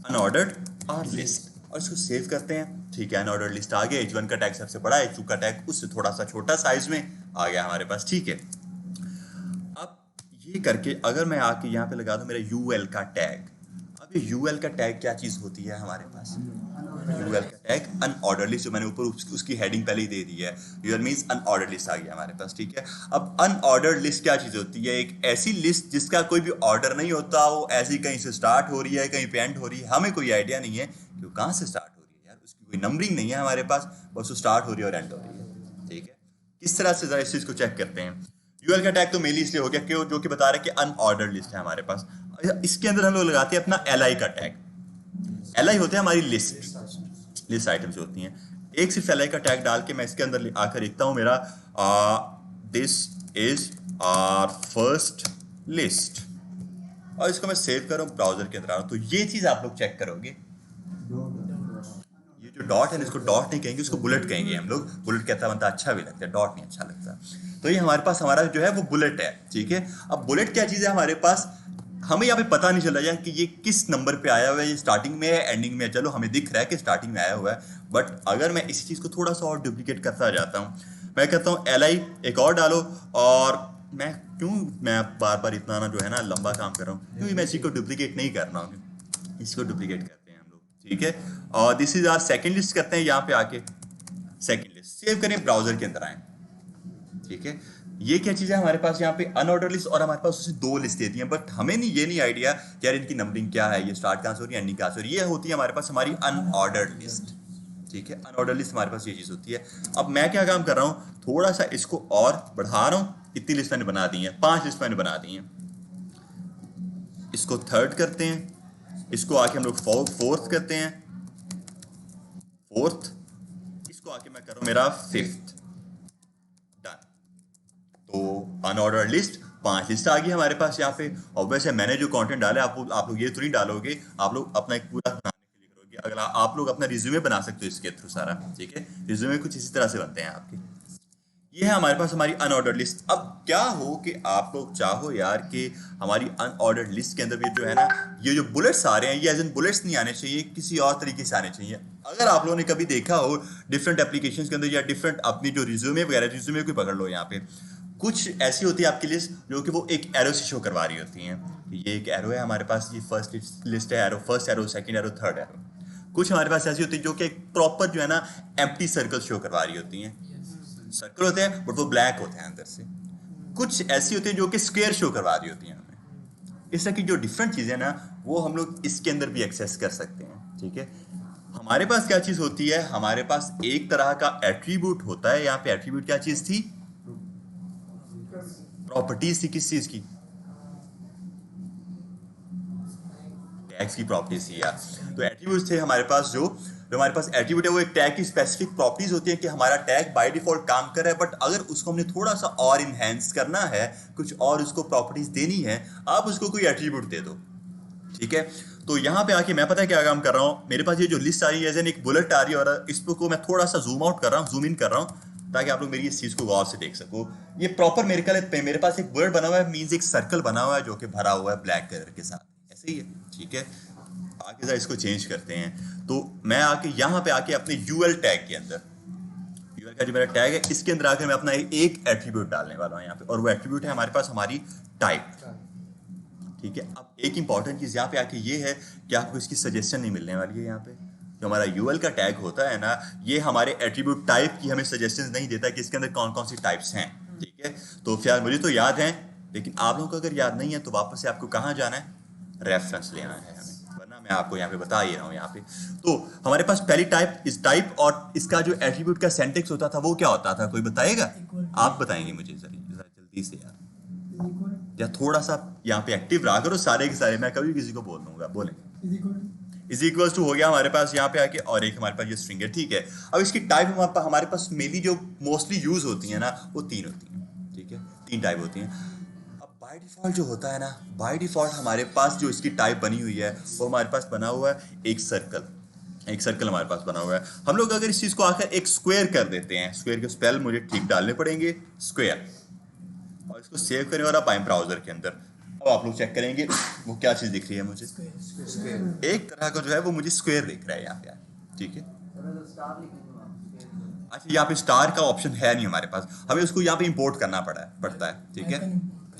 अनऑर्डर्ड और लिस्ट, और इसको सेव करते हैं। ठीक है, अनऑर्डर्ड लिस्ट आ गया, H1 का टैग सबसे बड़ा, H2 का टैग उससे थोड़ा सा छोटा साइज में आ गया हमारे पास। ठीक है, अब ये करके अगर मैं आके यहाँ पे लगा दूँ मेरा UL का टैग, अब ये UL का टैग क्या चीज़ होती है हमारे पास, UL का टैग अनऑर्डर्ड लिस्ट, जो मैंने ऊपर उसकी हेडिंग पहले ही दे दी है, UL मींस अनऑर्डर्ड लिस्ट आ गया हमारे पास। ठीक है, अब अनऑर्डर्ड लिस्ट क्या चीज़ होती है, एक ऐसी लिस्ट जिसका कोई भी ऑर्डर नहीं होता, वो ऐसी कहीं से स्टार्ट हो रही है, कहीं पे एंड हो रही है, हमें कोई आइडिया नहीं है कि वो कहाँ से स्टार्ट हो रही है यार, उसकी कोई नंबरिंग नहीं है हमारे पास, बस वो स्टार्ट हो रही है और एंड हो रही है। ठीक है, किस तरह से जरा इस चीज़ को चेक करते हैं। UL का टैग तो मेनली इसलिए हो गया कि जो कि बता रहा है कि अनऑर्डर्ड लिस्ट है हमारे पास। इसके अंदर हम लोग लगाते हैं अपना LI का टैग, LI होते हैं हमारी लिस्ट आइटम्स होती हैं। एक सिर्फ LI का टैग डाल के मैं इसके अंदर आकर लिखता हूँ मेरा this is our first list, और इसको मैं सेव कर रहा हूँ ब्राउजर के अंदर आ रहा हूँ। तो ये चीज़ आप लोग चेक करोगे, ये जो डॉट है इसको डॉट नहीं कहेंगे, इसको बुलेट कहेंगे हम लोग। बुलेट कहता बनता अच्छा भी लगता है, डॉट नहीं अच्छा लगता। तो ये हमारे पास हमारा जो है वो बुलेट है। ठीक है, अब बुलेट क्या चीज़ है हमारे पास, हमें यहाँ पे पता नहीं चला जाए कि ये किस नंबर पे आया हुआ है, ये स्टार्टिंग में है एंडिंग में है। चलो हमें दिख रहा है कि स्टार्टिंग में आया हुआ है, बट अगर मैं इसी चीज़ को थोड़ा सा और डुप्लीकेट करता जाता हूँ, मैं कहता हूँ LI एक और डालो, और मैं बार बार इतना ना जो है ना लंबा काम कर रहा हूँ, क्योंकि मैं इसी को डुप्लीकेट नहीं कर रहा हूँ, इसको डुप्लीकेट करते हैं हम लोग। ठीक है, और this is our second list करते हैं, यहाँ पे आके सेकेंड लिस्ट सेव करें, ब्राउजर के अंदर आए। ठीक है, ये क्या चीज़ है हमारे पास यहाँ पे अनऑर्डर लिस्ट, और हमारे पास उसे 2 लिस्ट देती हैं, बट हमें नहीं, ये नहीं आइडिया यार इनकी नंबरिंग क्या है, ये स्टार्ट कहाँ से हो रही है, एंडिंग कहाँ से हो रही है। ये होती है हमारे पास हमारी अनऑर्डर्ड लिस्ट। ठीक है, अनऑर्डर्ड लिस्ट हमारे पास ये चीज़ होती है। अब मैं क्या काम कर रहा हूँ, थोड़ा सा इसको और बढ़ा रहा हूँ, इतनी लिस्ट मैंने बना दी है, 5 लिस्ट मैंने बना दी हैं। इसको थर्ड करते हैं, इसको आके हम लोग फोर्थ करते हैं, फोर्थ, इसको आके मैं कर रहा हूँ मेरा फिफ्थ, डन। तो अनऑर्डर्ड लिस्ट 5 लिस्ट आ गई हमारे पास यहाँ पे। और वैसे मैंने जो कंटेंट डाला है, आप लोग ये तो नहीं डालोगे, आप लोग अपना एक पूरा बनाने के लिए करोगे। अगर आप लोग अपना रिज्यूमे बना सकते हो इसके थ्रू सारा। ठीक है, रिज्यूमे कुछ इसी तरह से बनते हैं आपके। ये है हमारे पास हमारी अनऑर्डर्ड लिस्ट। अब क्या हो कि आप लोग चाहो यार कि हमारी अनऑर्डर्ड लिस्ट के अंदर भी जो है ना, ये जो बुलेट्स आ रहे हैं, ये एज इन बुलेट्स नहीं आने चाहिए, किसी और तरीके से आने चाहिए। अगर आप लोगों ने कभी देखा हो डिफरेंट एप्लीकेशंस के अंदर, या डिफरेंट अपनी जो रिज्यूमे वगैरह, रिज्यूमे को पकड़ लो, यहाँ पे कुछ ऐसी होती है आपकी लिस्ट जो कि वो एक एरो से शो करवा रही होती हैं। ये एक एरो है हमारे पास, ये फर्स्ट लिस्ट है, arrow first arrow, second arrow, third arrow. कुछ हमारे पास ऐसी होती है जो कि एक प्रॉपर जो है ना एम्प्टी सर्कल शो करवा रही होती हैं। सर्कल होते हैं बट वो ब्लैक होते हैं अंदर से। कुछ ऐसी होती है जो कि स्क्वायर शो करवा रही होती हैं हमें। इस तरह की जो डिफरेंट चीज़ें ना, वो हम लोग इसके अंदर भी एक्सेस कर सकते हैं। ठीक है, हमारे पास क्या चीज़ होती है, हमारे पास एक तरह का एट्रीब्यूट होता है। यहाँ पे एट्रीब्यूट क्या चीज़ थी, प्रॉपर्टीज थी। किस चीज़ की, टैग्स की प्रॉपर्टीज थी यार। तो एट्रीब्यूट्स थे हमारे पास, जो हमारे पास एट्रीब्यूट है वो एक टैग की स्पेसिफिक प्रॉपर्टीज होती है कि हमारा टैग बाय डिफॉल्ट काम कर रहा है, बट अगर उसको हमने थोड़ा सा और इनहेंस करना है, कुछ और उसको प्रॉपर्टीज देनी है, आप उसको कोई एट्रीब्यूट दे दो। ठीक है, तो यहाँ पे आके मैं पता है क्या काम कर रहा हूँ, मेरे पास ये जो लिस्ट आ रही है एज एन एक बुलेट आ रही है, और इसको मैं थोड़ा सा जूम आउट कर रहा हूँ, जूम इन कर रहा हूँ, ताकि आप लोग मेरी इस चीज़ को गौर से देख सको। ये प्रॉपर मेरे पास एक बुलेट बना हुआ है, मीन्स एक सर्कल बना हुआ है जो कि भरा हुआ है ब्लैक कलर के साथ, ऐसे ही है। ठीक है, आगे जरा इसको चेंज करते हैं। तो मैं आके यहाँ पे आके अपने UL टैग के अंदर, UL का जो मेरा टैग है, इसके अंदर आकर मैं अपना एक एट्रीब्यूट डालने वाला हूँ यहाँ पे, और वो एट्रीब्यूट है हमारे पास हमारी टाइप। ठीक है। अब एक इंपॉर्टेंट चीज़ यहाँ पे आके ये है कि आपको इसकी सजेशन नहीं मिलने वाली है। यहाँ पे जो हमारा यूएल का टैग होता है ना, ये हमारे एट्रीब्यूट टाइप की हमें सजेशंस नहीं देता कि इसके अंदर कौन कौन सी टाइप्स हैं, ठीक है। तो फिर मुझे तो याद है, लेकिन आप लोगों को अगर याद नहीं है तो वापस से आपको कहाँ जाना है, रेफरेंस लेना है हमें, वरना मैं आपको यहाँ पे बता ही रहा हूँ। यहाँ पे तो हमारे पास पहली टाइप इस टाइप, और इसका जो एट्रीब्यूट का सेंटेक्स होता था वो क्या होता था, कोई बताएगा? आप बताएंगे मुझे जरा जल्दी से यार, या थोड़ा सा यहाँ पे एक्टिव रहा करो सारे के सारे, मैं कभी किसी को बोल दूंगा। बोले इज इक्वल टू हो गया हमारे पास यहाँ पे आके, और एक हमारे पास ये स्ट्रिंग है, ठीक है। अब इसकी टाइप हमारे पास मेनली जो मोस्टली यूज होती है ना, वो 3 होती हैं, ठीक है। 3 टाइप होती हैं। अब बाय डिफॉल्ट जो होता है ना, बाय डिफॉल्ट हमारे पास जो इसकी टाइप बनी हुई है वो हमारे पास बना हुआ है एक सर्कल हमारे पास बना हुआ है। हम लोग अगर इस चीज को आकर एक स्क्वायर कर देते हैं, स्क्वायर के स्पेल मुझे ठीक डालने पड़ेंगे, स्क्वायर, और इसको सेव करें और आप आए ब्राउजर के अंदर। अब आप लोग चेक करेंगे वो क्या चीज दिख रही है मुझे, एक तरह का जो है वो मुझे स्क्वायर दिख रहा है यहाँ पे, ठीक है। अच्छा, यहाँ पे स्टार का ऑप्शन है नहीं हमारे पास, हमें उसको यहाँ पे इंपोर्ट करना पड़ता है, ठीक है।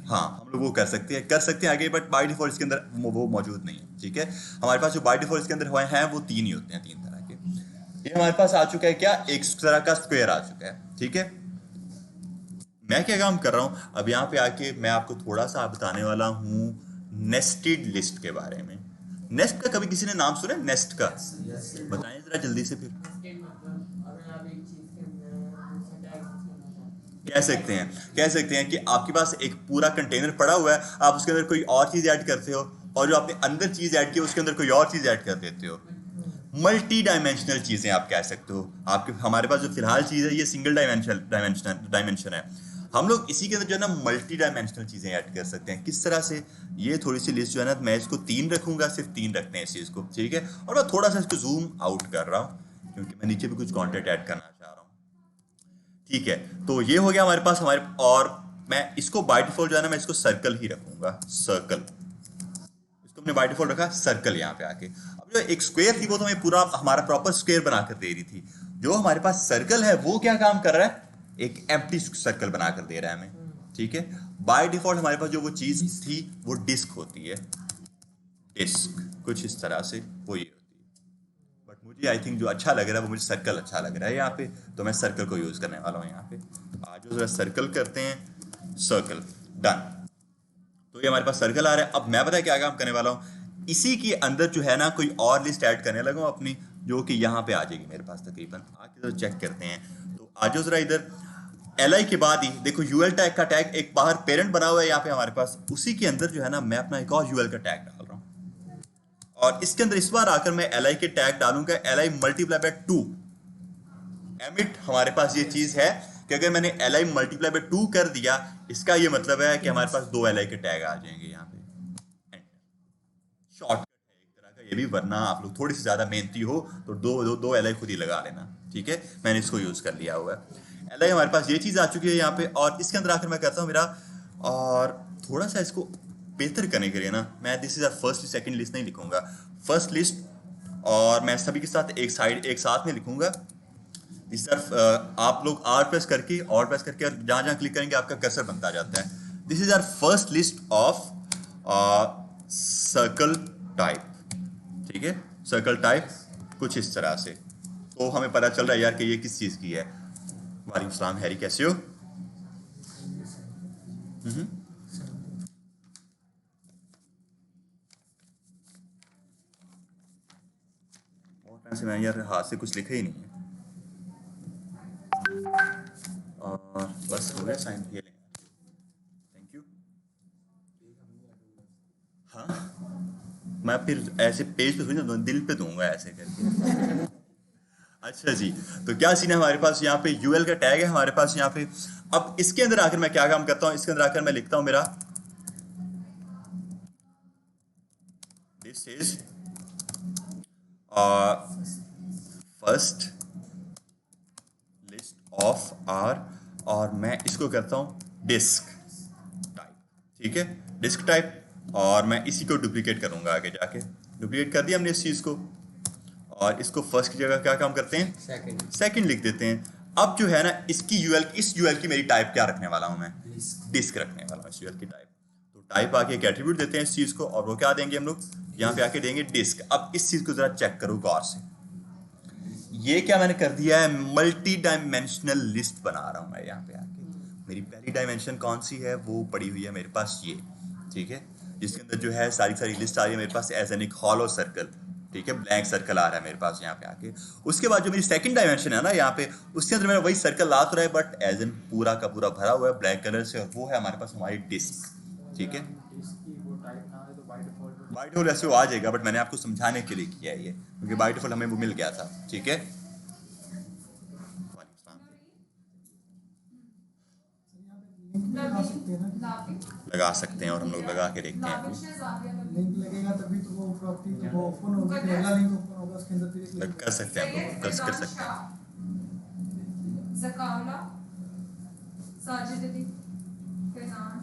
हाँ, हम लोग वो कर सकते हैं आगे, बट बाय डिफॉल्ट इसके अंदर वो मौजूद नहीं है, ठीक है। हमारे पास जो बाय डिफॉल्ट इसके अंदर हुए हैं वो 3 ही होते हैं, 3 तरह के। ये हमारे पास आ चुका है क्या, एक तरह का स्क्वायर आ चुका है, ठीक है। मैं क्या काम कर रहा हूं, अब यहाँ पे आके मैं आपको थोड़ा सा बताने वाला हूँ नेस्टेड लिस्ट के बारे में। नेस्ट का कभी किसी ने नाम सुना है, नेस्ट का? बताएं जरा जल्दी से। फिर कह सकते हैं कि आपके पास एक पूरा कंटेनर पड़ा हुआ है, आप उसके अंदर कोई और चीज ऐड करते हो, और जो आपने अंदर चीज ऐड की उसके अंदर कोई और चीज ऐड कर देते हो। मल्टी डायमेंशनल चीजें आप कह सकते हो। आपके हमारे पास जो फिलहाल चीज है ये सिंगल डायमेंशन है। हम लोग इसी के अंदर जो है ना मल्टी डायमेंशनल चीजें ऐड कर सकते हैं। किस तरह से, ये थोड़ी सी लिस्ट जो है ना, मैं इसको 3 रखूंगा, सिर्फ 3 रखते हैं इस चीज को, ठीक है। और मैं थोड़ा सा इसको जूम आउट कर रहा हूँ क्योंकि मैं नीचे भी कुछ कंटेंट ऐड करना चाह रहा हूँ, ठीक है। तो ये हो गया हमारे पास और मैं इसको बाय डिफॉल्ट जो है ना, मैं इसको सर्कल ही रखूंगा, सर्कल। इसको हमने बाय डिफॉल्ट रखा सर्कल यहाँ पे आके। अब जो एक स्क्वायर थी वो तो हमें पूरा हमारा प्रॉपर स्क्वायर बनाकर दे रही थी। जो हमारे पास सर्कल है वो क्या काम कर रहा है, एक एम्प्टी सर्कल बनाकर दे रहा है हमें, ठीक है। बाय डिफॉल्ट हमारे पास जो वो चीज थी वो डिस्क होती है, डिस्क कुछ इस तरह से वो ये होती है। बट मुझे आई थिंक जो अच्छा लग रहा है वो मुझे सर्कल अच्छा लग रहा है यहाँ पे, तो मैं सर्कल को यूज करने वाला हूँ यहाँ पे। आज जरा सर्कल करते हैं, सर्कल डन। तो ये हमारे पास सर्कल आ रहा है। अब मैं पता है क्या काम करने वाला हूँ, इसी के अंदर जो है ना कोई और लिस्ट ऐड करने लगा हूँ अपनी, जो कि यहाँ पे आ जाएगी मेरे पास तकरीबन। आके तो चेक करते हैं, तो आज जरा इधर एल के बाद ही देखो यूएल टैग का टैग एक बाहर पेरेंट बना हुआ है यहाँ पे हमारे पास, उसी के अंदर जो है ना मैं अपना एक और यूएल का टैग डाल रहा हूँ, और इसके अंदर इस बार आकर मैं एल के टैग डालूंगा एल मल्टीप्लाई बाय 2। एमिट हमारे पास ये चीज है कि अगर मैंने एल मल्टीप्लाई बाय 2 कर दिया, इसका ये मतलब है कि हमारे पास 2 एल के टैग आ जाएंगे यहाँ पे। शॉर्टकट है एक तरह का ये भी, वरना आप लोग थोड़ी सी ज्यादा मेहनती हो तो दो एल खुद ही लगा लेना, ठीक है। मैंने इसको यूज कर लिया हुआ है। एल हमारे पास ये चीज आ चुकी है यहाँ पे, और इसके अंदर आकर मैं करता हूँ मेरा, और थोड़ा सा इसको बेहतर करने के लिए ना मैं this is our first second list नहीं लिखूंगा, फर्स्ट लिस्ट, और मैं सभी के साथ एक साथ में लिखूंगा। इस तरफ आप लोग आर प्रेस करके और जहां जहां क्लिक करेंगे आपका कर्सर बनता जाता है। This is our first list of circle type, ठीक है। सर्कल टाइप कुछ इस तरह से, तो हमें पता चल रहा है यार कि ये किस चीज की है। वालेकुम सलाम हैरी, कैसे हो? बहुत टाइम से मैं यार हाथ से कुछ लिखा ही नहीं है, और बस हो गया साइन, ये लें, थैंक यू। हाँ, मैं फिर ऐसे पेज पे थोड़ी ना दिल पे दूंगा ऐसे करके। अच्छा जी, तो क्या सीन है हमारे पास यहाँ पे, यूएल का टैग है हमारे पास यहाँ पे। अब इसके अंदर आकर मैं क्या काम करता हूँ, इसके अंदर आकर मैं लिखता हूँ मेरा this is first list of R, और मैं इसको करता हूँ डिस्क टाइप, ठीक है, डिस्क टाइप। और मैं इसी को डुप्लीकेट करूंगा आगे जाके, डुप्लीकेट कर दिया हमने इस चीज को, और इसको फर्स्ट की जगह क्या काम करते हैं, सेकंड लिख देते हैं। अब जो है ना इसकी यूएल, इस यूएल की मेरी टाइप क्या रखने वाला हूं मैं, डिस्क रखने वाला हूं इस यूएल की टाइप। तो टाइप आके एक एट्रीब्यूट देते हैं इस चीज को, और वो क्या देंगे हम लोग, यहाँ पे आके देंगे डिस्क। अब इस चीज को जरा चेक करो गौर से, ये क्या मैंने कर दिया है, मल्टी डायमेंशनल लिस्ट बना रहा हूं मैं यहाँ पे आके। मेरी पहली डायमेंशन कौन सी है, वो पड़ी हुई है मेरे पास ये, ठीक है, जिसके अंदर जो है सारी सारी लिस्ट आ रही है मेरे पास एज एन एक हॉलो सर्कल, ठीक है, ब्लैंक सर्कल आ रहा है मेरे पास यहाँ पे आके। उसके बाद जो मेरी सेकंड डायमेंशन है ना यहाँ पे, उसके अंदर मेरा वही सर्कल ला तो रहा है बट एज एन पूरा का पूरा भरा हुआ है ब्लैक कलर से, और वो है हमारे पास हमारी डिस्क, ठीक है। बाय डिफॉल्ट ऐसे वो आ जाएगा, बट मैंने आपको समझाने के लिए किया है ये, क्योंकि बाय डिफॉल्ट हमें वो मिल गया था, ठीक है। लगा सकते हैं, और हम लोग लगा के देखते हैं, लिंक लगेगा तभी तो वो प्रॉपर्टी तो वो ओपन होगा, फिर अगला लिंक ओपन होगा, उसके अंदर फिर एक लिंक कर सकते हैं हम लोग, कर सकते हैं। ज़काउला, साजिद अली, फैज़ान,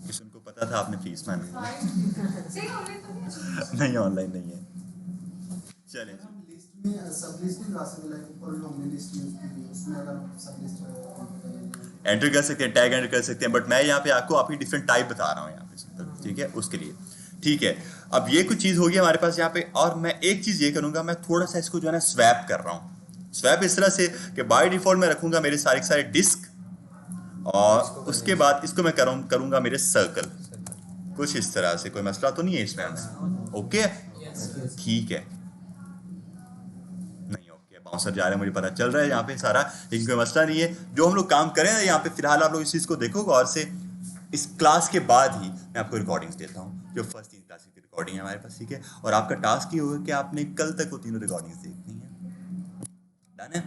इस उनको पता था आपने फीस मांगी सही ऑनलाइन तो नहीं। नहीं, ऑनलाइन नहीं है। चलें जी, लिस्ट में सब लिस्ट भी ला सकते, लाइक ऊपर जो हमने लिस्ट यूज की थी उसमें अगर सब लिस्ट एंटर कर सकते हैं, टैग एंटर कर सकते हैं, बट मैं यहाँ पे आपको आपकी डिफरेंट टाइप बता रहा हूँ यहाँ पे, ठीक है, उसके लिए, ठीक है। अब ये कुछ चीज़ होगी हमारे पास यहाँ पे, और मैं एक चीज़ ये करूँगा, मैं थोड़ा सा इसको जो है ना स्वैप कर रहा हूँ। स्वैप इस तरह से कि बाय डिफॉल्ट मैं रखूँगा मेरे सारे डिस्क, और उसके बाद इसको मैं करूँगा मेरे सर्कल, कुछ इस तरह से। कोई मसला तो नहीं है इसमें, ओके, ठीक है। नहीं ओके, बाउंसर जा रहा है, मुझे पता चल रहा है यहाँ पे सारा, लेकिन कोई मसला नहीं है। जो हम लोग काम करें यहाँ पे फिलहाल आप लोग इस चीज़ को देखो गौर से। इस क्लास के बाद ही मैं आपको रिकॉर्डिंग्स देता हूँ, जो फर्स्ट 3 क्लास की रिकॉर्डिंग है हमारे पास, ठीक है। और आपका टास्क ये होगा कि आपने कल तक वो तीनों रिकॉर्डिंग्स देखनी है, डन है।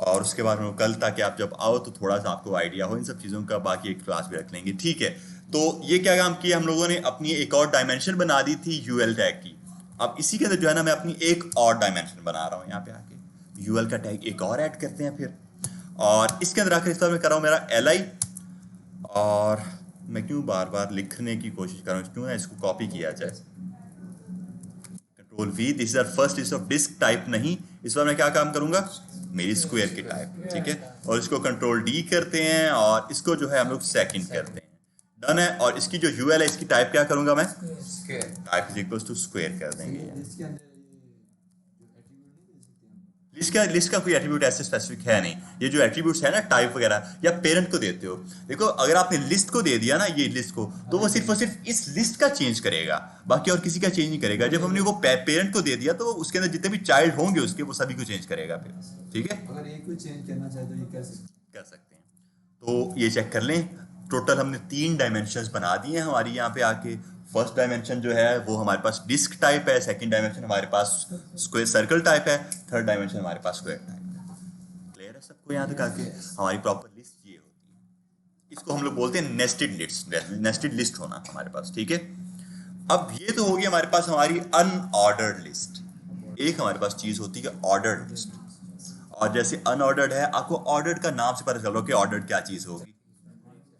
और उसके बाद हम लोग कल ताकि आप जब आओ तो थोड़ा सा आपको आइडिया हो इन सब चीज़ों का, बाकी एक क्लास भी रख लेंगे, ठीक है। तो ये क्या काम किया हम लोगों ने, अपनी एक और डायमेंशन बना दी थी यूएल टैग की। अब इसी के अंदर जो है ना मैं अपनी एक और डायमेंशन बना रहा हूँ यहाँ पे आके, यूएल का टैग एक और ऐड करते हैं फिर, और इसके अंदर आकर इस बार मैं कर रहा हूँ मेरा एल, और मैं क्यों बार बार लिखने की कोशिश कर रहा हूँ, क्यों ना इसको कॉपी किया जाए, control V, this is our first list of disc type नहीं, इस बार मैं क्या काम करूंगा, मेरी स्क्वायर की टाइप, ठीक है। और इसको कंट्रोल डी करते हैं, और इसको जो है हम लोग सेकंड करते हैं, डन है। और इसकी जो यूएल है इसकी टाइप क्या करूंगा मैं, type is equals to square कर देंगे। लिस्ट का कोई एट्रीब्यूट ऐसे स्पेसिफिक है नहीं, ये जो एट्रीब्यूट्स है ना टाइप वगैरह, या पेरेंट को देते हो, देखो अगर आपने लिस्ट को दे दिया ना, ये लिस्ट को, तो वो सिर्फ और सिर्फ इस लिस्ट का चेंज करेगा, बाकी और किसी का चेंज नहीं करेगा। जब हमने वो पेरेंट को दे दिया तो उसके अंदर जितने भी चाइल्ड होंगे उसके, वो सभी को चेंज करेगा फिर, ठीक है। अगर एक को चेंज करना चाहे तो ये कर सकते हैं। तो ये चेक कर लें, टोटल हमने 3 डायमेंशंस बना दिए हैं हमारी यहाँ पे आके। फर्स्ट डायमेंशन जो है वो हमारे पास डिस्क टाइप है, सेकंड डायमेंशन हमारे पास स्क्वायर सर्कल टाइप है, थर्ड डायमेंशन हमारे पास स्क्वायर टाइप है। क्लियर है सबको यहाँ तक आके? हमारी प्रॉपर लिस्ट ये होती है, इसको हम लोग बोलते हैं नेस्टेड लिस्ट होना हमारे पास, ठीक है। अब ये तो होगी हमारे पास हमारी अनऑर्डर्ड लिस्ट। एक हमारे पास चीज होती है ऑर्डर्ड लिस्ट, और जैसे अनऑर्डर्ड है, आपको ऑर्डर्ड का नाम से पता चल रहा हो कि ऑर्डर्ड क्या चीज होगी,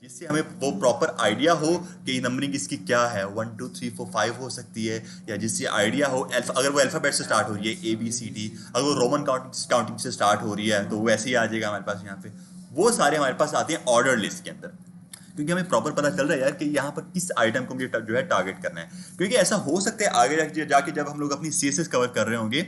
जिससे हमें वो प्रॉपर आइडिया हो कि नंबरिंग इसकी क्या है, 1 2 3 4 5 हो सकती है, या जिससे आइडिया हो अगर वो अल्फाबेट से स्टार्ट हो रही है ABCD, अगर वो रोमन काउंटिंग से स्टार्ट हो रही है तो वैसे ही आ जाएगा हमारे पास यहाँ पे। वो सारे हमारे पास आते हैं ऑर्डर लिस्ट के अंदर, क्योंकि हमें प्रॉपर पता चल रहा है यार कि यहाँ पर किस आइटम को मुझे जो है टारगेट करना है। क्योंकि ऐसा हो सकता है आगे जाके जब हम लोग अपनी CSS कवर कर रहे होंगे,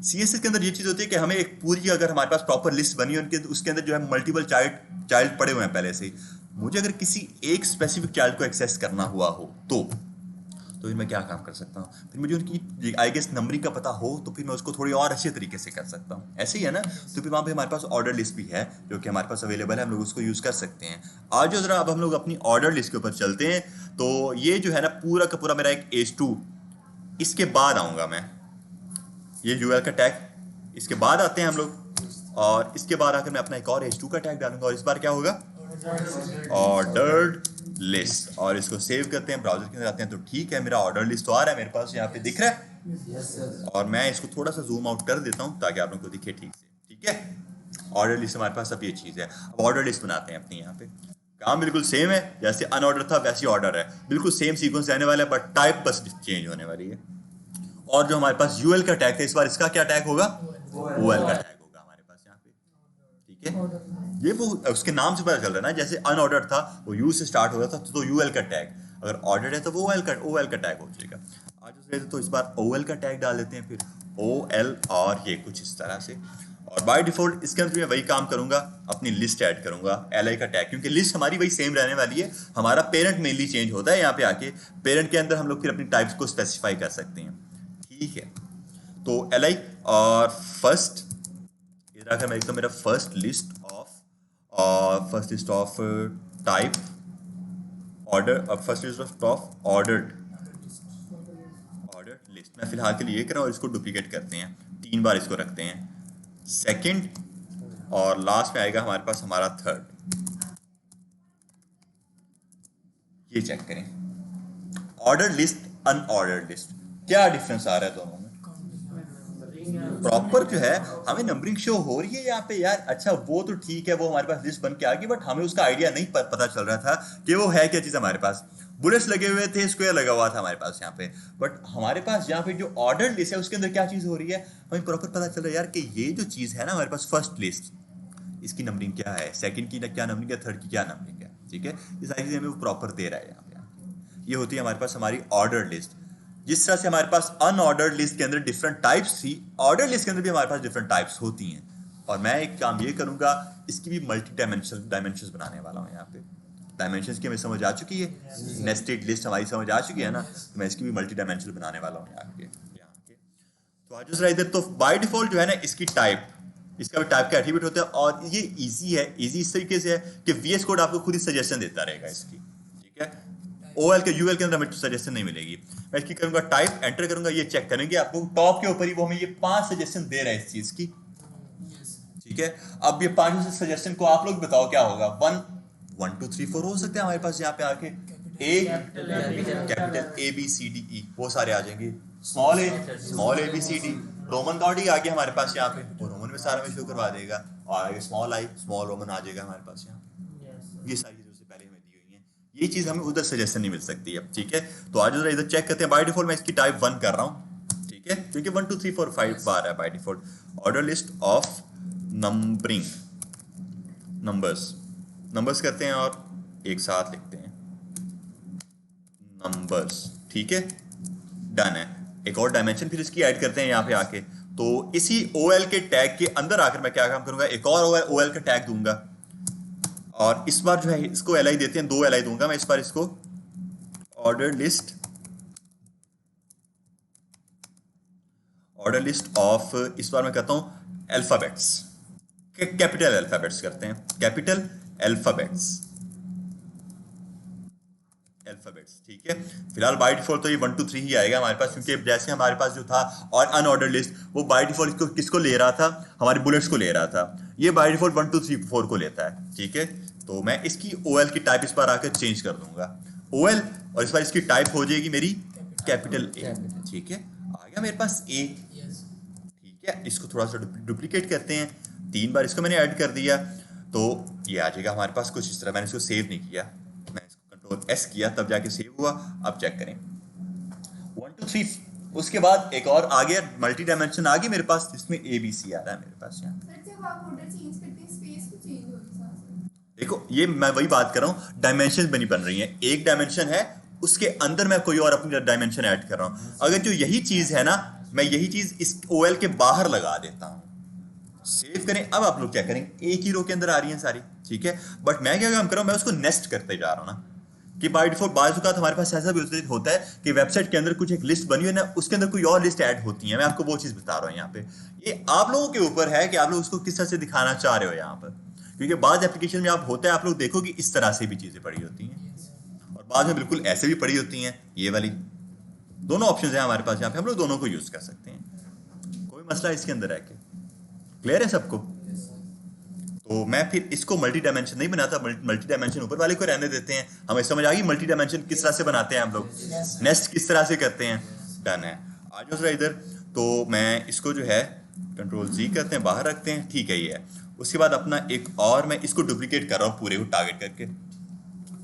CSS के अंदर ये चीज़ होती है कि हमें एक पूरी, अगर हमारे पास प्रॉपर लिस्ट बनी है उसके अंदर जो है मल्टीपल चाइल्ड पड़े हुए हैं पहले से ही, मुझे अगर किसी एक स्पेसिफिक चाइल्ड को एक्सेस करना हुआ हो तो फिर मैं क्या काम कर सकता हूँ, फिर मुझे उनकी आई गेस नंबरिंग का पता हो तो फिर मैं उसको थोड़ी और अच्छे तरीके से कर सकता हूँ, ऐसे ही है ना। तो फिर वहाँ पे हमारे पास ऑर्डर लिस्ट भी है जो कि हमारे पास अवेलेबल है, हम लोग उसको यूज़ कर सकते हैं। आज जो जरा अब हम लोग अपनी ऑर्डर लिस्ट के ऊपर चलते हैं, तो ये जो है ना पूरा का पूरा मेरा एक H2, इसके बाद आऊँगा मैं, ये UL का टैग इसके बाद आते हैं हम लोग, और इसके बाद आकर मैं अपना एक और H2 का टैग डालूंगा, और इस बार क्या होगा ऑर्डर्ड लिस्ट, और इसको सेव करते हैं, ब्राउजर के अंदर आते हैं, तो ठीक है मेरा ऑर्डर लिस्ट तो आ रहा है मेरे पास, यहाँ पे दिख रहा है। और मैं इसको थोड़ा सा जूम आउट कर देता हूँ ताकि आप लोगों को दिखे ठीक से, ठीक है। ऑर्डर लिस्ट हमारे पास अब ये चीज़ है। अब ऑर्डर लिस्ट बनाते हैं अपनी, यहाँ पे काम बिल्कुल सेम है, जैसे अनऑर्डर था वैसे ऑर्डर है, बिल्कुल सेम सीक्वेंस रहने वाला है, बट टाइप बस चेंज होने वाली है। और जो हमारे पास UL का टैग था, इस बार इसका क्या टैग होगा, OL का टैग होगा हमारे पास यहाँ पे, ठीक है। ये वो उसके नाम से पता चल रहा है ना, जैसे अनऑर्डर्ड था वो यू से स्टार्ट हो रहा था तो यूएल का टैग, अगर ऑर्डर्ड है तो वो ओएल का टैग हो जाएगा। आज दूसरे तो इस बार ओएल का टैग डाल देते हैं, फिर ओएल और ये कुछ इस तरह से। और बाय डिफॉल्ट इसके अंदर मैं वही काम करूंगा, अपनी लिस्ट ऐड करूंगा एलआई का टैग, क्योंकि लिस्ट हमारी वही सेम रहने वाली है। हमारा पेरेंट मेनली चेंज होता है यहाँ पे आके, पेरेंट के अंदर हम लोग फिर अपनी टाइप्स को स्पेसिफाई कर सकते हैं। ठीक है, तो एलआई और फर्स्ट इधर आकर मैं लिखता हूँ मेरा first list of type order, first list of ordered list. मैं फिलहाल के लिए ये कर रहा हूँ, इसको डुप्लीकेट करते हैं, 3 बार इसको रखते हैं। सेकंड और लास्ट में आएगा हमारे पास हमारा थर्ड। ये चेक करें, ऑर्डर लिस्ट अनऑर्डर्ड लिस्ट, क्या डिफरेंस आ रहा है दोनों में? प्रॉपर जो है हमें नंबरिंग शो हो रही है यहाँ पे यार। अच्छा वो तो ठीक है, वो हमारे पास लिस्ट बन के आ गई, बट हमें उसका आइडिया नहीं पता चल रहा था कि वो है क्या चीज़। हमारे पास बुलेट्स लगे हुए थे, स्क्वायर लगा हुआ था हमारे पास यहाँ पे, बट हमारे पास यहाँ पे जो ऑर्डर लिस्ट है उसके अंदर क्या चीज़ हो रही है हमें प्रॉपर पता चल रहा है यार कि ये जो चीज़ है ना हमारे पास फर्स्ट लिस्ट, इसकी नंबरिंग क्या है, सेकंड की क्या नंबरिंग है, थर्ड की क्या नंबरिंग है। ठीक है, ये सारी चीज़ें हमें वो प्रॉपर दे रहा है यहाँ पे। ये होती है हमारे पास हमारी ऑर्डर लिस्ट। जिस तरह से हमारे पास अनऑर्डर्ड लिस्ट के अंदर डिफरेंट टाइप्स थी, ऑर्डर लिस्ट के अंदर भी हमारे पास डिफरेंट टाइप्स होती हैं। और मैं एक काम ये करूंगा, इसकी भी मल्टी डायमेंशंस बनाने वाला हूँ। यहाँ पे डायमेंशंस की हमें समझ आ चुकी है, नेस्टेड लिस्ट हमारी समझ आ चुकी है ना, तो मैं इसकी भी मल्टी डायमेंशनल बनाने वाला हूँ यहाँ के। तो आज दूसरा इधर तो बाय डिफॉल्ट जो है ना इसकी टाइप, इसका भी टाइप का एट्रीब्यूट होता है, और ये इजी है, इजी इस तरीके से है कि वीएस कोड आपको खुद ही सजेशन देता रहेगा इसकी। ठीक है, ओएल के यूएल के अंदर हमें सजेशन नहीं मिलेगी। मैं इसकी करूंगा टाइप, एंटर करूंगा, ये चेक करेंगे आपको टॉप के ऊपर ही वो हमें ये 5 सजेशन दे रहे हैं इस चीज की। ठीक है, अब ये 5 सजेशन को आप लोग बताओ क्या होगा। 1 2 3 4 हो सकते हैं हमारे पास यहाँ पे आके, A capital A B C D E वो सारे आ जाएंगे, small A B C D, Roman god ही आ गया हमारे पास यहाँ पे, वो रोमन में सारा में शो करवा देगा, और आगे स्मॉल आई स्मॉल रोमन आ जाएगा हमारे पास यहाँ पे। ये सारी चीजें उससे पहले हमें दी हुई हैं, ये चीज हमें उधर सजेशन नहीं मिल सकती है। ठीक है, तो आज जरा इधर चेक करते हैं। बाय डिफॉल्ट मैं इसकी टाइप 1 कर रहा हूँ। ठीक है, क्योंकि 1 2 3 4 5 बार है by default. Order list of numbering, numbers करते हैं और एक साथ लिखते हैं नंबर्स। ठीक है, डन है। एक और डायमेंशन फिर इसकी ऐड करते हैं यहाँ पे आके। तो इसी OL के टैग के अंदर आकर मैं क्या काम करूंगा, एक और OL का टैग दूंगा, और इस बार जो है इसको LI देते हैं, 2 LI दूंगा मैं इस बार इसको। ऑर्डर लिस्ट ऑफ, इस बार मैं कहता हूं अल्फाबेट्स, कैपिटल अल्फाबेट्स करते हैं, कैपिटल अल्फाबेट्स। ठीक है, फिलहाल बाय डिफॉल्ट तो ये 1 2 3 ही आएगा हमारे पास, क्योंकि जैसे हमारे पास जो था और अनऑर्डर लिस्ट वो बाय डिफॉल्ट किसको ले रहा था, हमारे बुलेट्स को ले रहा था। ये बाय डिफॉल्ट 1 2 3 4 को लेता है। ठीक है, तो मैं इसकी OL की टाइप इस बार आकर चेंज कर दूंगा, OL, और इस बार इसकी टाइप हो जाएगी मेरी कैपिटल ए। ठीक है, आ गया मेरे पास ए। ठीक है, इसको थोड़ा सा डुप्लीकेट करते हैं, 3 बार इसको मैंने ऐड कर दिया, तो ये आ जाएगा हमारे पास कुछ इस तरह। मैंने इसको सेव नहीं किया, मैं इसको कंट्रोल S किया तब जाके सेव हुआ। अब चेक करें 1 2 3, उसके बाद एक और आ गया मल्टी डायमेंशन आ गई मेरे पास, जिसमें ABC आ रहा है मेरे पास यहाँ। सर जब आप ऑर्डर चेंज करते हैं स्पेस भी चेंज होगी साथ। देखो ये मैं वही बात कर रहा हूँ, डायमेंशन बन रही है, एक डायमेंशन है उसके अंदर मैं कोई और अपनी डायमेंशन ऐड कर रहा हूँ। अगर जो यही चीज है ना, मैं यही चीज इस OL के बाहर लगा देता हूँ। सेव करें, अब आप लोग क्या करेंगे, एक ही रो के अंदर आ रही हैं सारी। ठीक है, बट मैं क्या काम कर रहा हूँ, मैं उसको नेस्ट करते जा रहा हूँ ना, कि बाय डिफॉल्ट बाजू का हमारे पास ऐसा भी होता है कि वेबसाइट के अंदर कुछ एक लिस्ट बनी हुई है ना, उसके अंदर कोई और लिस्ट ऐड होती है। मैं आपको वो चीज बता रहा हूँ यहाँ पे, ये आप लोगों के ऊपर है कि आप लोग उसको किस तरह से दिखाना चाह रहे हो यहाँ पर, क्योंकि बाद एप्लीकेशन में आप होता है आप लोग देखो कि इस तरह से भी चीजें पड़ी होती हैं, और बाद में बिल्कुल ऐसे भी पड़ी होती हैं। ये वाली दोनों ऑप्शन है हमारे पास, यहाँ पे हम लोग दोनों को यूज कर सकते हैं, कोई मसला इसके अंदर है कि क्लियर है सबको। तो मैं फिर इसको मल्टी डायमेंशन नहीं बनाता, मल्टी डायमेंशन ऊपर वाले को रहने देते हैं। हमें समझ आ गई मल्टी डायमेंशन किस तरह से बनाते हैं हम लोग, नेस्ट किस तरह से करते हैं। डन है, आ जाओ जरा इधर। तो मैं इसको जो है कंट्रोल Z करते हैं, बाहर रखते हैं। ठीक है, ये है। उसके बाद अपना एक और मैं इसको डुप्लीकेट कर रहा हूँ, पूरे को टारगेट करके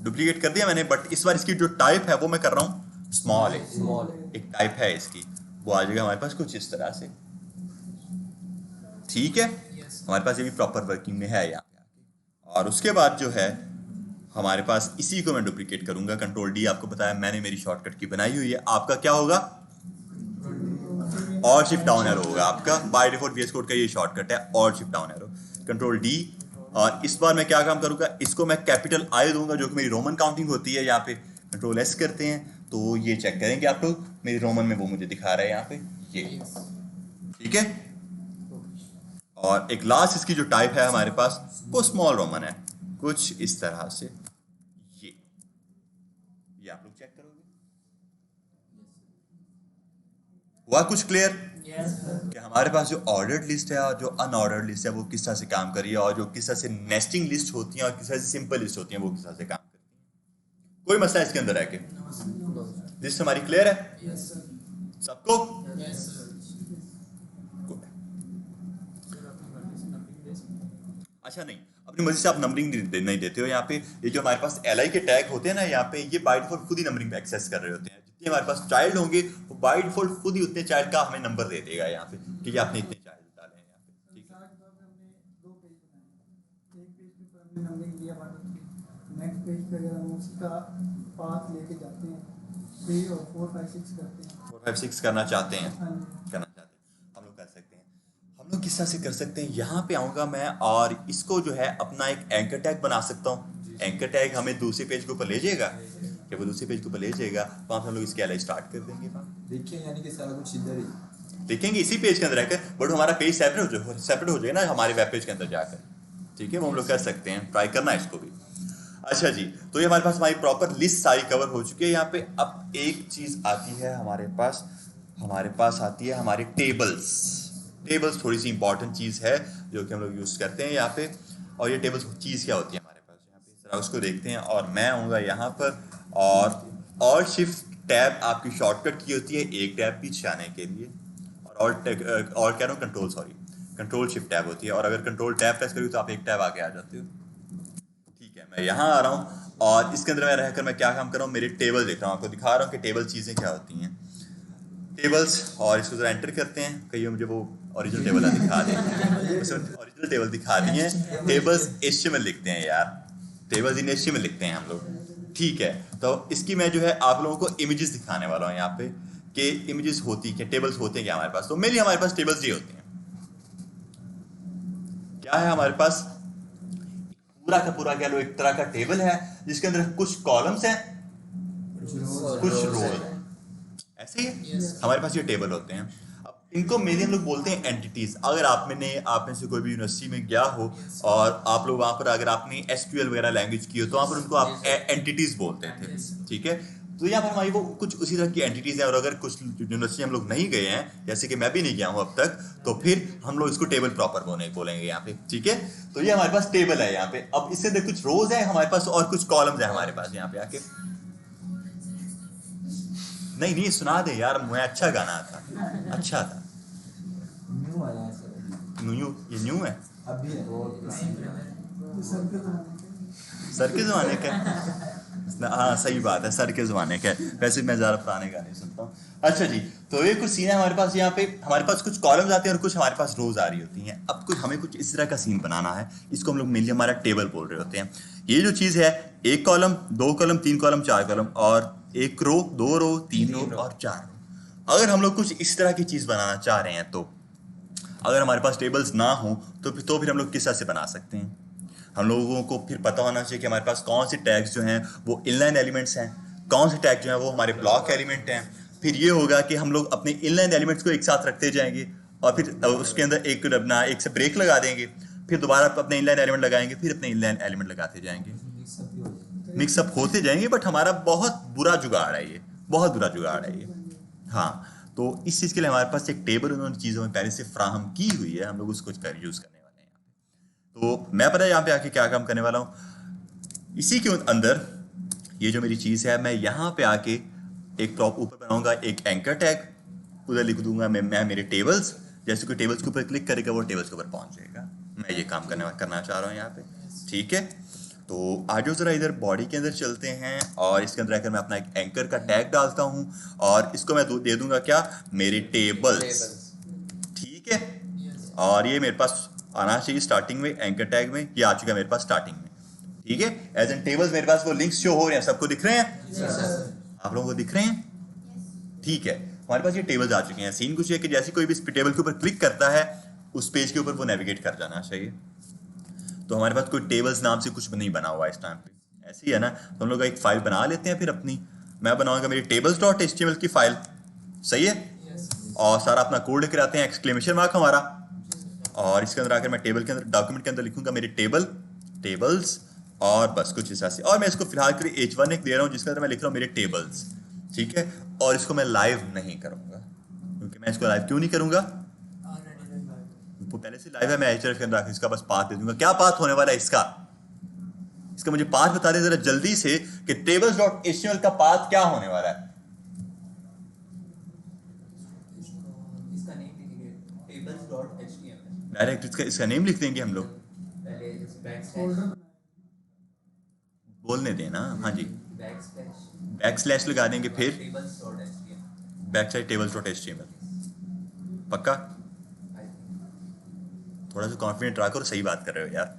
डुप्लीकेट कर दिया मैंने, बट इस बार इसकी जो टाइप है वो मैं कर रहा हूँ स्मॉल है। एक टाइप है इसकी, वो आ जाएगा हमारे पास कुछ इस तरह से। ठीक है, हमारे पास ये भी प्रॉपर वर्किंग में है यहाँ पे। और उसके बाद जो है हमारे पास इसी को मैं डुप्लीकेट करूंगा, कंट्रोल डी, आपको बताया मैंने मेरी शॉर्टकट की बनाई हुई है। आपका क्या होगा, और शिफ्ट डाउन एरो होगा आपका, बाय डिफॉल्ट वीएस कोड का ये शॉर्टकट है, और shift down arrow, control D. और इस बार मैं क्या काम करूंगा, इसको मैं कैपिटल आई दूंगा जो कि मेरी रोमन काउंटिंग होती है। यहाँ पे कंट्रोल एस करते हैं तो ये चेक करेंगे आप लोग, मेरी रोमन में वो मुझे दिखा रहा है यहाँ पे ये, ठीक है। और एक लास्ट इसकी जो टाइप है हमारे पास वो स्मॉल रोमन है, कुछ इस तरह से ये आप लोग चेक करोगे। हुआ कुछ क्लियर कि हमारे पास जो ऑर्डर्ड लिस्ट है और जो अनऑर्डर्ड लिस्ट है वो किस तरह से काम कर रही है, और जो किस तरह से नेस्टिंग लिस्ट होती है और किस तरह से सिंपल लिस्ट होती है वो किस तरह से काम करती है। कोई मसला इसके अंदर है कि लिस्ट हमारी क्लियर है सबको? अच्छा, नहीं, अपनी मर्जी से आप नंबरिंग नहीं देते हो। यहाँ पे ये जो हमारे पास एल आई के टैग होते हैं ना, यहाँ पे ये बाय डिफॉल्ट खुद ही नंबरिंग पे एक्सेस कर रहे होते हैं। जितने हमारे पास चाइल्ड होंगे वो बाय डिफॉल्ट खुद ही उतने चाइल्ड का हमें नंबर दे देगा यहाँ पे, ठीक है, आपने इतने चाइल्ड डाले हैं यहाँ पे, ठीक है। दो पेज बनाए, एक पेज के ऊपर हमने नंबरिंग दिया बाकी, नेक्स्ट पेज पे अगर हम उसका पाथ लेके जाते हैं 3 और 4 5 6 करते हैं, 4 5 6 करना चाहते हैं, हाँ, हम लोग कर सकते हैं। हम लोग किस तरह से कर सकते हैं, यहाँ पे आऊँगा मैं और इसको जो है अपना एक एंकर टैग बना सकता हूँ। एंकर टैग हमें दूसरे पेज के ऊपर ले जाएगा, जब वो दूसरे पेज के ऊपर ले जाएगा वहाँ पे हम लोग इसके एल स्टार्ट कर देंगे। देखिए यानी कि सारा कुछ इधर ही देखेंगे इसी पेज के अंदर रहकर, बट हमारा पेज सेपरेट हो जाएगा ना हमारे वेब पेज के अंदर जाकर, ठीक है, वो हम लोग कर सकते हैं, ट्राई करना है इसको भी। अच्छा जी, तो ये हमारे पास हमारी प्रॉपर लिस्ट सारी कवर हो चुकी है। यहाँ पे अब एक चीज आती है हमारे पास आती है हमारी टेबल्स। टेबल्स थोड़ी सी इंपॉर्टेंट चीज है जो कि हम लोग यूज करते हैं यहाँ पे। और ये टेबल्स चीज क्या होती है हमारे पास, यहाँ पे जरा उसको देखते हैं। और मैं आऊँगा यहाँ पर, और शिफ्ट टैब आपकी शॉर्टकट की होती है एक टैब पीछे आने के लिए, और कह रहा हूँ कंट्रोल शिफ्ट टैब होती है। और अगर कंट्रोल टैब प्रेस करूँ तो आप एक टैब आगे आ जाते हो, ठीक है। मैं यहाँ आ रहा हूँ और इसके अंदर मैं रहकर मैं क्या काम कर रहा हूँ, मेरे टेबल देख रहा हूँ, आपको दिखा रहा हूँ कि टेबल चीज़ें क्या होती हैं, टेबल्स। और इसको जरा एंटर करते हैं, कहीं मुझे वो ओरिजिनल टेबल दिखा दें, ओरिजिनल टेबल दिखा दी है। टेबल्स HTML लिखते हैं यार, टेबल्स इन HTML लिखते हैं हम लोग, ठीक है। तो इसकी मैं जो है आप लोगों को इमेजेस दिखाने वाला हूँ यहाँ पे कि इमेजेस होती क्या, टेबल्स होते हैं क्या हमारे पास। तो मेनली हमारे पास टेबल्स ये होते हैं, क्या है हमारे पास, पूरा का पूरा कह लो एक तरह का टेबल है जिसके अंदर कुछ कॉलम्स हैं कुछ रोज, ऐसे ही हमारे पास ये टेबल होते हैं। अब इनको मेनली हम लोग बोलते हैं एंटिटीज। अगर आप में से कोई भी यूनिवर्सिटी में गया हो और आप लोग वहां पर अगर आपने SQL वगैरह लैंग्वेज की हो तो वहां पर उनको आप एंटिटीज बोलते थे, ठीक है। तो यहाँ पर हमारी वो कुछ उसी तरह की एंटिटीज हैं। और अगर कुछ यूनिवर्सिटी हम लोग नहीं गए हैं, जैसे कि मैं भी नहीं गया हूँ अब तक, तो फिर हम लोग इसको टेबल प्रॉपर बोलेंगे यहाँ पे, ठीक है। तो ये हमारे पास टेबल है यहाँ पे। अब इससे अंदर कुछ रोज है हमारे पास और कुछ कॉलम्स है हमारे पास यहाँ पे आके। नहीं सुना दे यार, मैं अच्छा गाना था, अच्छा था। न्यू आया है सर, ये न्यू है, अभी है सर के ज़माने का। हाँ सही बात है, सर के ज़माने का। वैसे मैं ज़्यादा पुराने गाने सुनता हूँ। अच्छा जी, तो ये कुछ सीन है हमारे पास। यहाँ पे हमारे पास कुछ कॉलम्स आते हैं और कुछ हमारे पास रोज आ रही होती हैं। अब हमें कुछ इस तरह का सीन बनाना है, इसको हम लोग मेनली हमारा टेबल बोल रहे होते हैं। ये जो चीज़ है, 1 कॉलम 2 कॉलम 3 कॉलम 4 कॉलम, और 1 रो 2 रो 3 रो और 4 रो। अगर हम लोग कुछ इस तरह की चीज़ बनाना चाह रहे हैं, तो अगर हमारे पास टेबल्स ना हो तो फिर हम लोग किस तरह से बना सकते हैं। हम लोगों को फिर पता होना चाहिए कि हमारे पास कौन से टैग्स जो हैं वो इनलाइन एलिमेंट्स हैं, कौन से टैग जो हैं वो हमारे ब्लॉक एलिमेंट हैं। फिर ये होगा कि हम लोग अपने इनलाइन एलिमेंट्स को एक साथ रखते जाएंगे और फिर उसके अंदर एक से ब्रेक लगा देंगे, फिर दोबारा अपने इनलाइन एलिमेंट लगाएंगे, फिर अपने इनलाइन एलिमेंट लगाते जाएंगे, मिक्सअप होते जाएंगे। बट हमारा बहुत बुरा जुगाड़ है ये, बहुत बुरा जुगाड़ है ये। हाँ, तो इस चीज़ के लिए हमारे पास एक टेबल उन्होंने चीज़ों में पहले से फ्राहम की हुई है, हम लोग उसको यूज़ करने वाले हैं। तो मैं पता है यहाँ पे आके क्या काम करने वाला हूँ, इसी के अंदर ये जो मेरी चीज़ है, मैं यहाँ पे आके एक प्रॉप ऊपर बनाऊंगा, एक एंकर टैग, उधर लिख दूंगा मैं मेरे टेबल्स। जैसे कोई टेबल्स के ऊपर क्लिक करेगा वो टेबल्स के ऊपर पहुँच जाएगा। मैं ये काम करना चाह रहा हूँ यहाँ पे, ठीक है। तो आज जरा इधर बॉडी के अंदर चलते हैं और इसके अंदर आकर मैं अपना एक एंकर का टैग डालता हूँ और इसको मैं दे दूंगा क्या, मेरे टेबल्स, ठीक है। और ये मेरे पास आना चाहिए स्टार्टिंग में, एंकर टैग में ये आ चुका है मेरे पास स्टार्टिंग में। ठीक है, एज एन टेबल्स मेरे पास वो लिंक्स शो हो रहे हैं, सबको दिख रहे हैं? आप लोगों को दिख रहे हैं? ठीक है, हमारे पास ये टेबल्स आ चुके हैं। सीन कुछ है कि जैसे कोई भी इस टेबल के ऊपर क्लिक करता है उस पेज के ऊपर वो नेविगेट कर जाना चाहिए। तो हमारे पास कोई टेबल्स नाम से कुछ नहीं बना हुआ है इस टाइम पे, ऐसे ही है ना। तो हम लोग एक फाइल बना लेते हैं फिर अपनी। मैं बनाऊंगा मेरी tables.html की फाइल, सही है? और सारा अपना कोड लेकर आते हैं, एक्सक्लेमेशन मार्क हमारा, और इसके अंदर आकर मैं टेबल के अंदर, डॉक्यूमेंट के अंदर लिखूंगा मेरी टेबल्स, और बस कुछ हिस्सा से। और मैं इसको फिलहाल के लिए h1 एक दे रहा हूँ जिसके अंदर मैं लिख रहा हूँ मेरे टेबल्स, ठीक है। और इसको मैं लाइव नहीं करूंगा, क्योंकि मैं इसको लाइव क्यों नहीं करूंगा, वो पहले से लाइव है। मैं href के अंदर आकर इसका बस पाथ दे दूंगा। क्या पाथ होने वाला है इसका मुझे पाथ बता दें जरा जल्दी से कि tables.html का पाथ क्या होने वाला है। इसका नेम लिखेंगे tables.html। डायरेक्ट इसका नेम लिख देंगे हम लोग, पहले फोल्डर बोलने देना। हाँ जी, बैकस्लैश बैकस्लैश लगा देंगे, फिर tables.html। tables.html। पक्का? थोड़ा सा कॉन्फिडेंट रखो और सही बात कर रहे हो यार।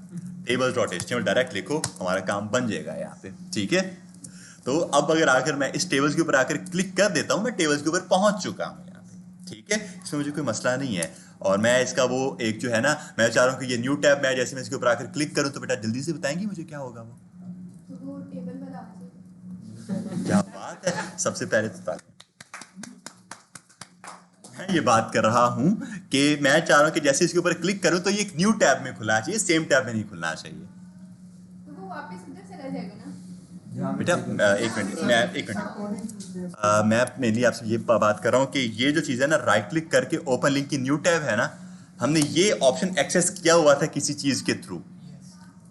tables.html डायरेक्ट लिखो, हमारा काम बन जाएगा यहाँ पे, ठीक है। तो अब अगर आकर मैं इस टेबल्स के ऊपर आकर क्लिक कर देता हूँ, मैं टेबल्स के ऊपर पहुंच चुका हूँ यहाँ पे, ठीक है। इसमें मुझे कोई मसला नहीं है। और मैं इसका वो एक जो है ना, मैं चाह रहा हूँ कि ये न्यू टैब, मैं जैसे मैं इसके ऊपर आकर क्लिक करूँ तो बेटा जल्दी से बताएंगी मुझे क्या होगा वो। तो वो टेबल वाला आ जाएगा। क्या बात है, सबसे पहले तो ताली। मैं ये बात कर रहा हूं कि मैं चाह रहा हूं कि जैसे इसके ऊपर क्लिक करूं तो ये एक न्यू टैब में खुलना चाहिए, सेम टैब में नहीं खुलना चाहिए। तो वो वापस उधर से रह जाएगा ना। बेटा एक मिनट, मैं मेनली आपसे ये बात कर रहा हूं कि ये जो चीज़ है ना, राइट क्लिक करके ओपन लिंक की न्यू टैब है ना, हमने ये ऑप्शन एक्सेस किया हुआ था किसी चीज़ के थ्रू।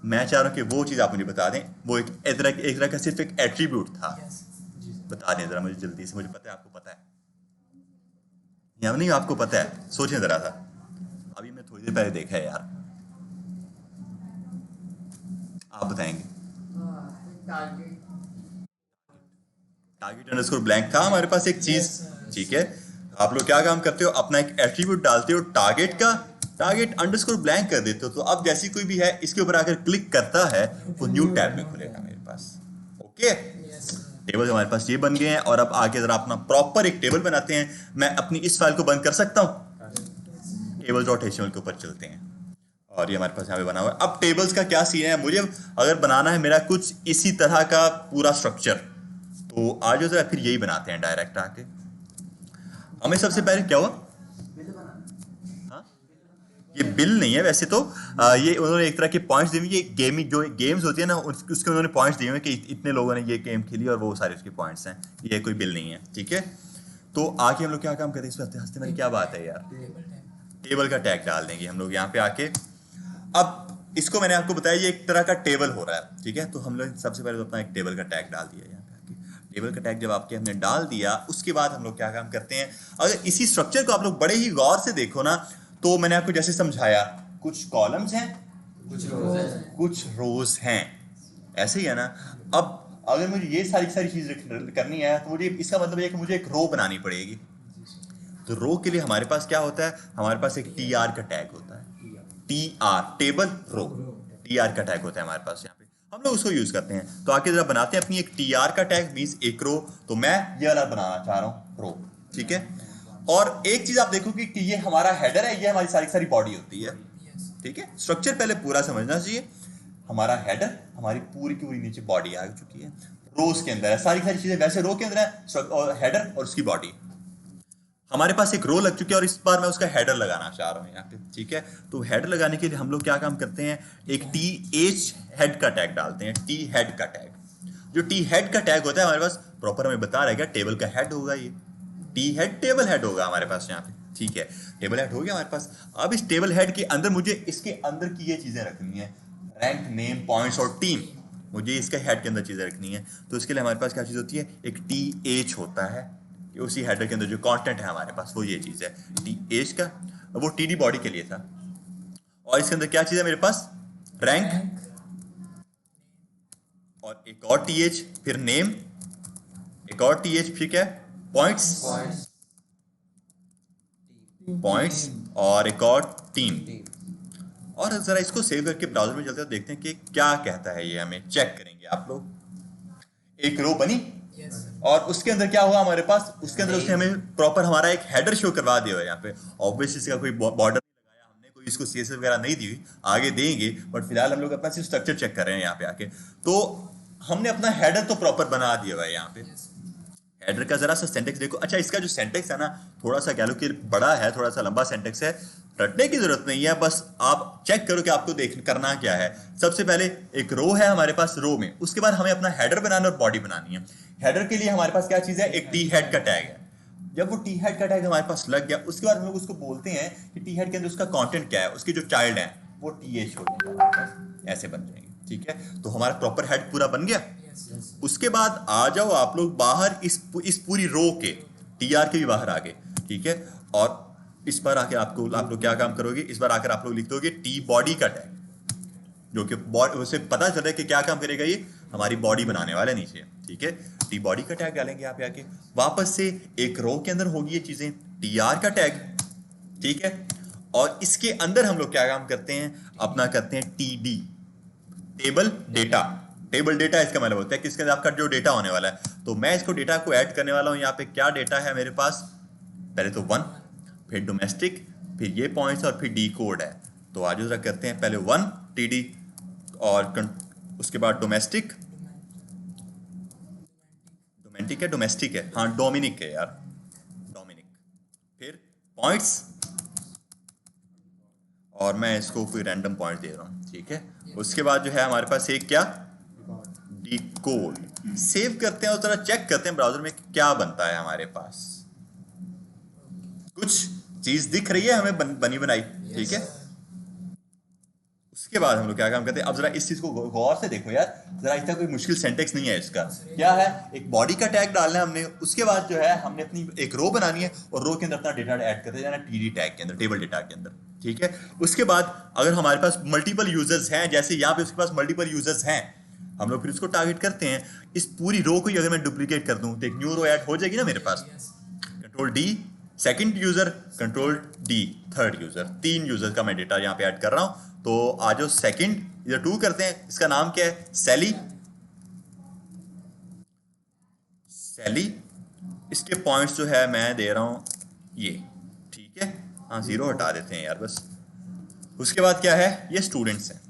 मैं चाह रहा हूं कि वो चीज़ आप मुझे बता दें, वो एक तरह का सिर्फ एक एट्रीब्यूट था। बता दें ज़रा मुझे जल्दी से, मुझे पता है आपको पता है या नहीं, आपको पता है, सोचें ज़रा सा। अभी मैं थोड़ी देर पहले देखा है यार, आप बताएंगे। टारगेट अंडरस्कोर ब्लैंक था हमारे पास एक चीज, ठीक है। आप लोग क्या काम करते हो, अपना एक एट्रीब्यूट डालते हो टारगेट का, टारगेट अंडरस्कोर ब्लैंक कर देते हो। तो अब जैसी कोई भी है इसके ऊपर आकर क्लिक करता है वो न्यू टैब में खुलेगा मेरे पास, ओके। टेबल हमारे पास ये बन गए हैं, और अब आगे जरा अपना प्रॉपर एक टेबल बनाते हैं। मैं अपनी इस फाइल को बंद कर सकता हूँ, tables.html के ऊपर चलते हैं, और ये हमारे पास यहाँ पे बना हुआ है। अब टेबल्स का क्या सीन है, मुझे अगर बनाना है मेरा कुछ इसी तरह का पूरा स्ट्रक्चर, तो आज जरा फिर यही बनाते हैं डायरेक्ट आके। हमें सबसे पहले क्या हुआ, हाँ? ये बिल नहीं है वैसे तो, ये उन्होंने एक तरह के पॉइंट्स दिए हुए, ये गेमिंग जो गेम्स होती है ना उसके उन्होंने पॉइंट्स दिए हुए कि इतने लोगों ने ये गेम खेली और वो सारे उसके पॉइंट्स हैं। ये कोई बिल नहीं है, ठीक है। तो आके हम लोग क्या काम करते हैं, इस पर हंसते मेरी क्या बात है यार, टेबल का टैग डाल देंगे हम लोग यहाँ पे आके। अब इसको मैंने आपको बताया ये एक तरह का टेबल हो रहा है, ठीक है। तो हम लोग सबसे पहले तो अपना एक टेबल का टैग डाल दिया यहाँ पे आके। टेबल का टैग जब आपके हमने डाल दिया, उसके बाद हम लोग क्या काम करते हैं, अगर इसी स्ट्रक्चर को आप लोग बड़े ही गौर से देखो ना, तो मैंने आपको जैसे समझाया, कुछ कॉलम्स हैं, कुछ रोज हैं, ऐसे ही है ना। अब अगर मुझे ये सारी चीजें करनी है तो मुझे इसका मतलब ये कि मुझे एक रो बनानी पड़ेगी। तो रो के लिए हमारे पास क्या होता है, हमारे पास एक टीआर का टैग होता है, टीआर टेबल रो, टीआर का टैग होता है हमारे पास यहाँ पे, हम लोग उसको यूज करते हैं। तो आके जरा बनाते हैं अपनी एक टीआर का टैग, मींस एक रो। तो मैं ये वाला बनाना चाह रहा हूँ रो, ठीक है। और एक चीज आप देखोगे कि ये हमारा हेडर है, ये हमारी सारी बॉडी होती है, ठीक है। स्ट्रक्चर पहले पूरा समझना चाहिए। हमारा हेडर, हमारी पूरी की पूरी नीचे बॉडी आ चुकी है, रोज के अंदर है सारी चीजें, वैसे रो के अंदर है और हेडर और उसकी बॉडी। हमारे पास एक रो लग चुकी है और इस बार मैं उसका हेडर लगाना चाह रहा हूँ यहाँ पे, ठीक है। तो हेडर लगाने के लिए हम लोग क्या काम करते हैं, एक टी एच हेड का टैग डालते हैं, टी हेड का टैग। जो टी हेड का टैग होता है हमारे पास प्रॉपर हमें बता रहेगा, टेबल का हेड होगा, ये टी हेड टेबल हेड होगा हमारे पास यहाँ पे, ठीक है। टेबल हेड हो गया हमारे पास। अब इस टेबल हेड के अंदर मुझे इसके अंदर की ये चीजें रखनी है, रैंक, नेम, पॉइंट्स और टीम, मुझे इसके हेड के अंदर चीजें रखनी है। तो इसके लिए हमारे पास क्या चीज होती है, एक टी एच होता है, उसी हेडर के अंदर जो कंटेंट है हमारे पास वो ये चीज है टी एच का, वो टीडी बॉडी के लिए था। और इसके अंदर क्या चीज है मेरे पास, रैंक, और एक और टी एच, फिर नेम, एक और टी एच, फिर क्या, पॉइंट्स और एक और टीम। और ज़रा इसको सेव करके ब्राउज़र में चलते हैं, देखते हैं कि क्या कहता है ये, हमें चेक करेंगे आप लोग। एक रो बनी Yes. और उसके अंदर क्या हुआ हमारे पास, उसके अंदर उसने हमें प्रॉपर हमारा एक हेडर शो करवा दिया है यहाँ पे। ऑब्वियसली इसका कोई बॉर्डर नहीं लगाया हमने, कोई इसको सीएसएस वगैरह नहीं दी हुई, आगे देंगे, बट फिलहाल हम लोग अपना सिर्फ स्ट्रक्चर चेक कर रहे हैं यहाँ पे आके। तो हमने अपना हेडर तो प्रॉपर बना दिया हुआ है यहाँ पे। हेडर का जरा सा सेंटेक्स देखो। अच्छा, इसका जो सेंटेक्स है ना, थोड़ा सा कह लो कि बड़ा है, थोड़ा सा लंबा सेंटेक्स है, रटने की जरूरत नहीं है, बस आप चेक करो कि आपको देख करना क्या है। सबसे पहले एक रो है हमारे पास, रो में उसके बाद हमें अपना हेडर बनाना और बॉडी बनानी है। हेडर के लिए हमारे पास क्या चीज है, एक टी हेड का टैग है। जब वो टी हेड का टैग हमारे पास लग गया, उसके बाद हम लोग उसको बोलते हैं कि टी हेड के अंदर उसका कंटेंट क्या है, उसके जो चाइल्ड है वो टी एच हो जाएगा, ऐसे बन जाएंगे। ठीक है, तो हमारा प्रॉपर हेड पूरा बन गया। Yes. उसके बाद आ जाओ आप लोग बाहर, इस पूरी रो के टीआर के भी बाहर आ गए। ठीक है, और इस बार आके आप लोग क्या काम करोगे, इस बार आकर आप लोग लिख दोगे टी बॉडी का टैग, जो कि उसे पता चल रहा है कि क्या काम करेगा, ये हमारी बॉडी बनाने वाला है नीचे। ठीक है, टी बॉडी का टैग डालेंगे यहाँ पे आके। वापस से एक रो के अंदर होगी ये चीजें, टी आर का टैग। ठीक है, और इसके अंदर हम लोग क्या काम करते हैं, अपना करते हैं T D, table data. Table data इसका मतलब होता है कि इसके अंदर आपका जो डेटा होने वाला है। तो मैं इसको डेटा को ऐड करने वाला हूँ। यहाँ पे क्या डेटा है मेरे पास, पहले तो 1, फिर डोमेस्टिक, फिर ये पॉइंट्स, और फिर डी कोड है। तो आज जरा करते हैं पहले 1 टी डी, और उसके बाद डोमेस्टिक, डोमेस्टिक है, हाँ डोमिनिक है यार, डोमिनिक, फिर पॉइंट्स, और मैं इसको कोई रैंडम पॉइंट दे रहा हूँ। ठीक है, उसके बाद जो है हमारे पास एक क्या, डी कोड। सेव करते हैं और जरा चेक करते हैं ब्राउजर में क्या बनता है हमारे पास। कुछ चीज दिख रही है हमें बनी बनाई। ठीक है, उसके बाद हम लोग क्या काम करते हैं, अब जरा इस चीज को गौर से देखो यार, जरा इतना कोई मुश्किल सेंटेक्स नहीं है इसका। क्या है, एक बॉडी का टैग डालना है हमने, उसके बाद जो है हमने अपनी एक रो बनानी है, और रो के अंदर अपना डेटा ऐड करते जाना टीडी टैग के अंदर, टेबल डेटा के अंदर। ठीक है, उसके बाद अगर हमारे पास मल्टीपल यूजर्स हैं, जैसे यहाँ पे उसके पास मल्टीपल यूजर्स हैं, हम लोग फिर उसको टारगेट करते हैं। इस पूरी रो को अगर मैं डुप्लीकेट कर दूं तो एक न्यू रो ऐड हो जाएगी ना मेरे पास। Control D second user, control D third user, 3 user का मैं डेटा यहाँ पे ऐड कर रहा हूं। तो आज जो सेकंड इधर 2 करते हैं, इसका नाम क्या है, सैली। सैली, इसके पॉइंट्स जो है मैं दे रहा हूं ये। ठीक है, हाँ 0 हटा देते हैं यार बस। उसके बाद क्या है, ये स्टूडेंट्स हैं,